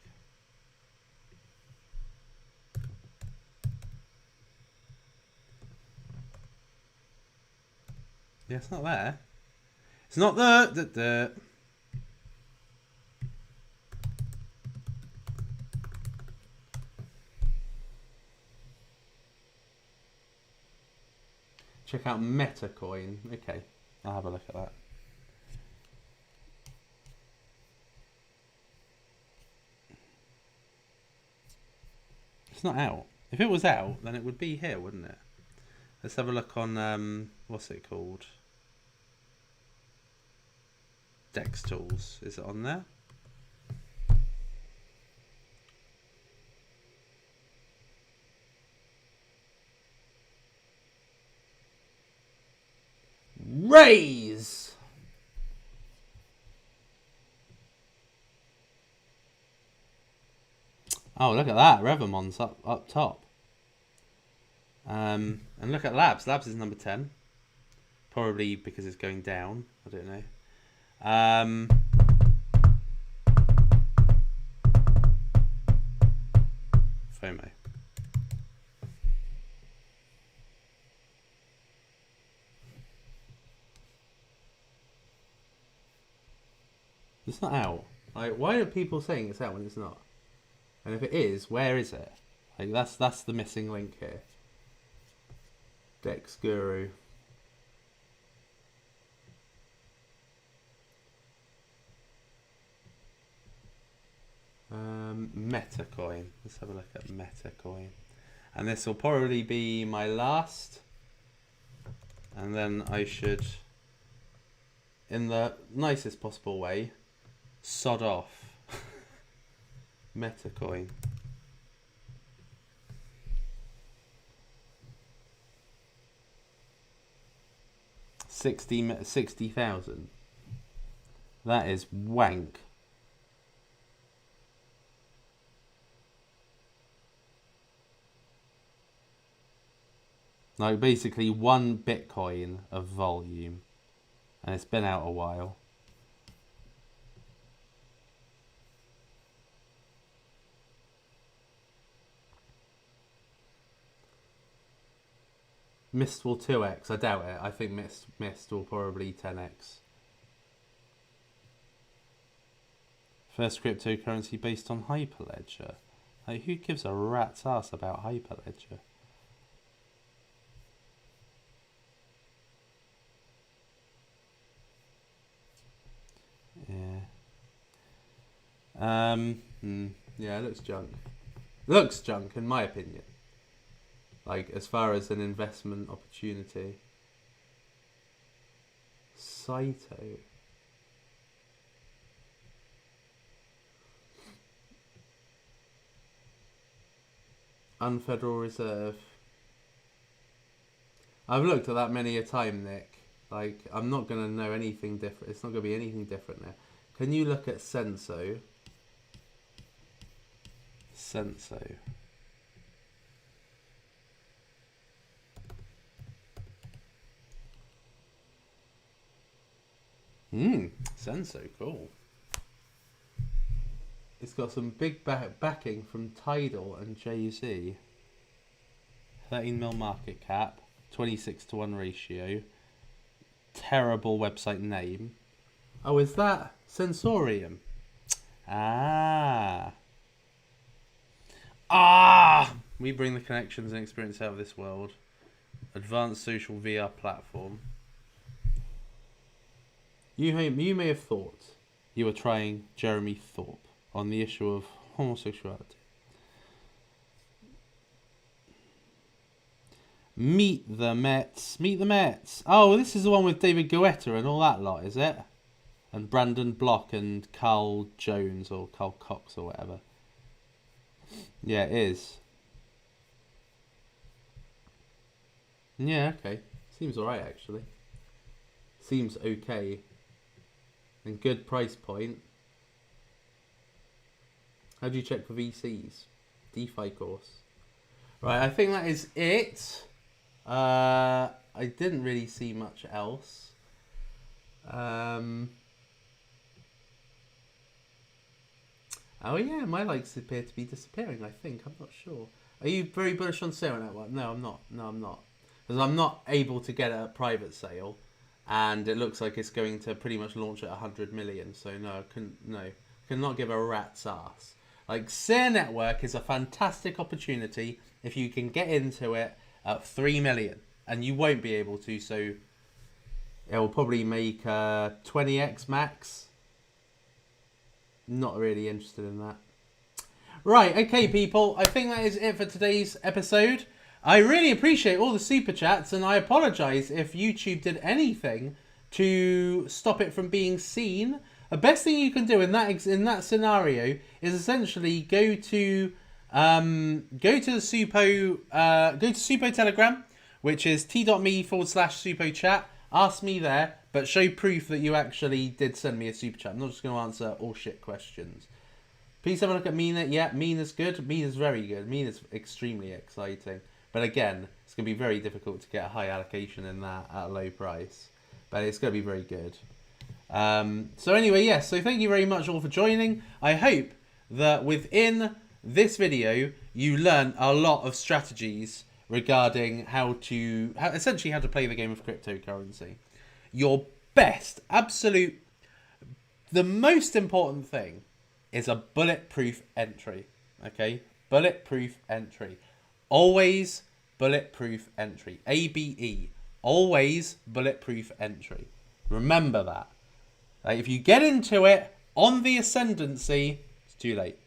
Yeah, it's not there. It's not the. Check out MetaCoin. Okay, I'll have a look at that. It's not out. If it was out, then it would be here, wouldn't it? Let's have a look on, what's it called? Dex Tools. Is it on there? Raise! Oh, look at that. Revemon's up top. And look at Labs. Labs is number 10. Probably because it's going down. I don't know. FOMO. It's not out. Like, why are people saying it's out when it's not? And if it is, where is it? Like, that's the missing link here. Dex Guru. MetaCoin. Let's have a look at MetaCoin. And this will probably be my last. And then I should, in the nicest possible way, sod off. MetaCoin. 60,000. That is wank. Like basically 1 Bitcoin of volume. And it's been out a while. Mist will 2x. I doubt it. I think Mist will probably 10x. First cryptocurrency based on Hyperledger. Like, who gives a rat's ass about Hyperledger? Yeah, it looks junk. Looks junk, in my opinion. Like, as far as an investment opportunity. Saito. Unfederal Reserve. I've looked at that many a time, Nick. Like, I'm not going to know anything different. It's not going to be anything different there. Can you look at Senso? Senso. Senso, cool. It's got some big backing from Tidal and Jay-Z. 13 mil market cap, 26-to-1 ratio. Terrible website name. Oh, is that Sensorium? Ah. We bring the connections and experience out of this world. Advanced social VR platform. You may have thought you were trying Jeremy Thorpe on the issue of homosexuality. Meet the Mets. Meet the Mets. Oh, this is the one with David Guetta and all that lot, is it? And Brandon Block and Carl Jones or Carl Cox or whatever. Yeah, it is. Yeah, okay. Seems alright, actually. Seems okay. And good price point. How do you check for VCs? DeFi course. Right, I think that is it. I didn't really see much else. Oh yeah, my likes appear to be disappearing, I think. I'm not sure. Are you very bullish on sale network? No, I'm not. No, I'm not. Because I'm not able to get a private sale. And it looks like it's going to pretty much launch at 100 million. So no, cannot give a rat's ass. Like, Sear Network is a fantastic opportunity if you can get into it at 3 million. And you won't be able to, so it will probably make 20x max. Not really interested in that. Right, okay, people. I think that is it for today's episode. I really appreciate all the super chats, and I apologize if YouTube did anything to stop it from being seen. The best thing you can do in that scenario is essentially go to the Suppo Telegram, which is t.me/Suppo chat. Ask me there, but show proof that you actually did send me a super chat. I'm not just going to answer all shit questions. Please have a look at Mina. Yeah, Mina's good. Mina's very good. Mina's extremely exciting. But again, it's going to be very difficult to get a high allocation in that at a low price. But it's going to be very good. So anyway, yes. So thank you very much all for joining. I hope that within this video, you learn a lot of strategies regarding how to play the game of cryptocurrency. Your best, the most important thing is a bulletproof entry. Okay? Bulletproof entry. Always bulletproof entry. ABE. Always bulletproof entry. Remember that. Like, if you get into it on the ascendancy, it's too late.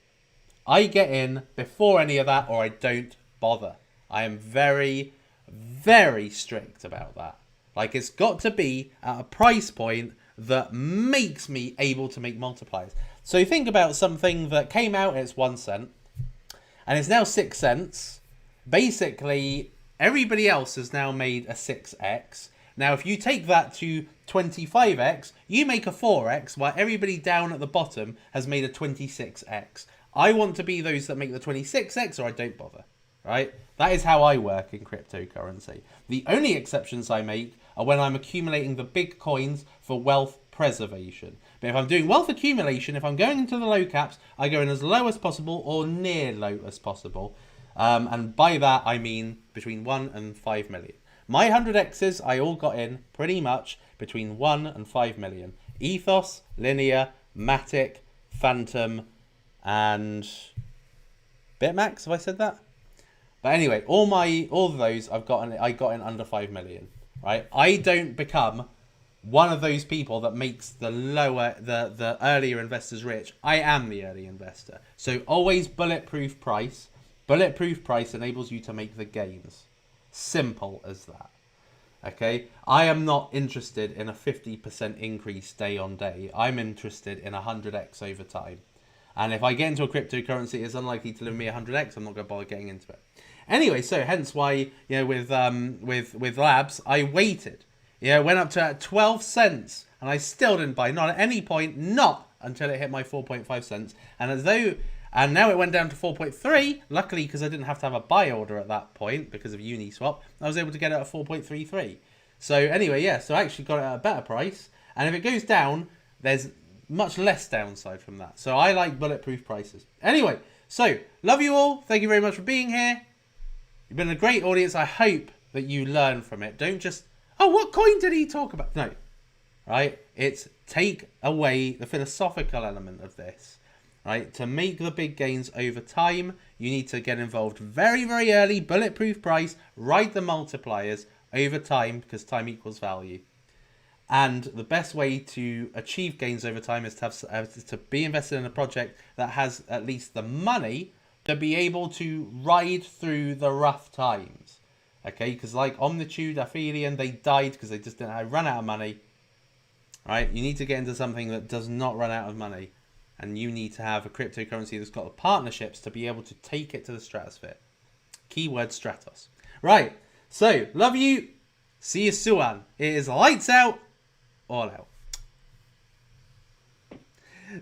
I get in before any of that, or I don't bother. I am very, very strict about that. Like, it's got to be at a price point that makes me able to make multipliers. So think about something that came out as 1 cent and it's now 6 cents. Basically, everybody else has now made a 6x. Now, if you take that to 25x, you make a 4x, while everybody down at the bottom has made a 26x. I want to be those that make the 26x, or I don't bother, right? That is how I work in cryptocurrency. The only exceptions I make are when I'm accumulating the big coins for wealth preservation. But if I'm doing wealth accumulation, if I'm going into the low caps, I go in as low as possible or near low as possible. And by that, I mean between 1 and 5 million. My 100x's, I all got in pretty much between 1 and 5 million. Ethos, Linear, Matic, Phantom, and Bitmax, have I said that? But anyway, all of those I got in under 5 million, right? I don't become one of those people that makes the earlier investors rich. I am the early investor. So always bulletproof price. Bulletproof price enables you to make the gains. Simple as that. Okay? I am not interested in a 50% increase day on day. I'm interested in 100x over time. And if I get into a cryptocurrency, it's unlikely to deliver me 100x. I'm not going to bother getting into it. Anyway, so hence why, with labs, I waited. It went up to 12 cents, and I still didn't buy. Not at any point, not until it hit my 4.5 cents. And now it went down to 4.3. Luckily, because I didn't have to have a buy order at that point because of Uniswap, I was able to get it at 4.33. So anyway, yeah, so I actually got it at a better price. And if it goes down, there's much less downside from that. So I like bulletproof prices. Anyway, so love you all. Thank you very much for being here. You've been a great audience. I hope that you learn from it. Don't just, oh, what coin did he talk about? No, right? It's take away the philosophical element of this, right? To make the big gains over time, you need to get involved very, very early, bulletproof price, ride the multipliers over time because time equals value. And the best way to achieve gains over time is to be invested in a project that has at least the money to be able to ride through the rough times. Okay, because like Omnitude, Aphelion, they died because they just didn't run out of money. Right, you need to get into something that does not run out of money. And you need to have a cryptocurrency that's got the partnerships to be able to take it to the stratosphere. Keyword Stratos. Right, so love you. See you soon. It is lights out. All out.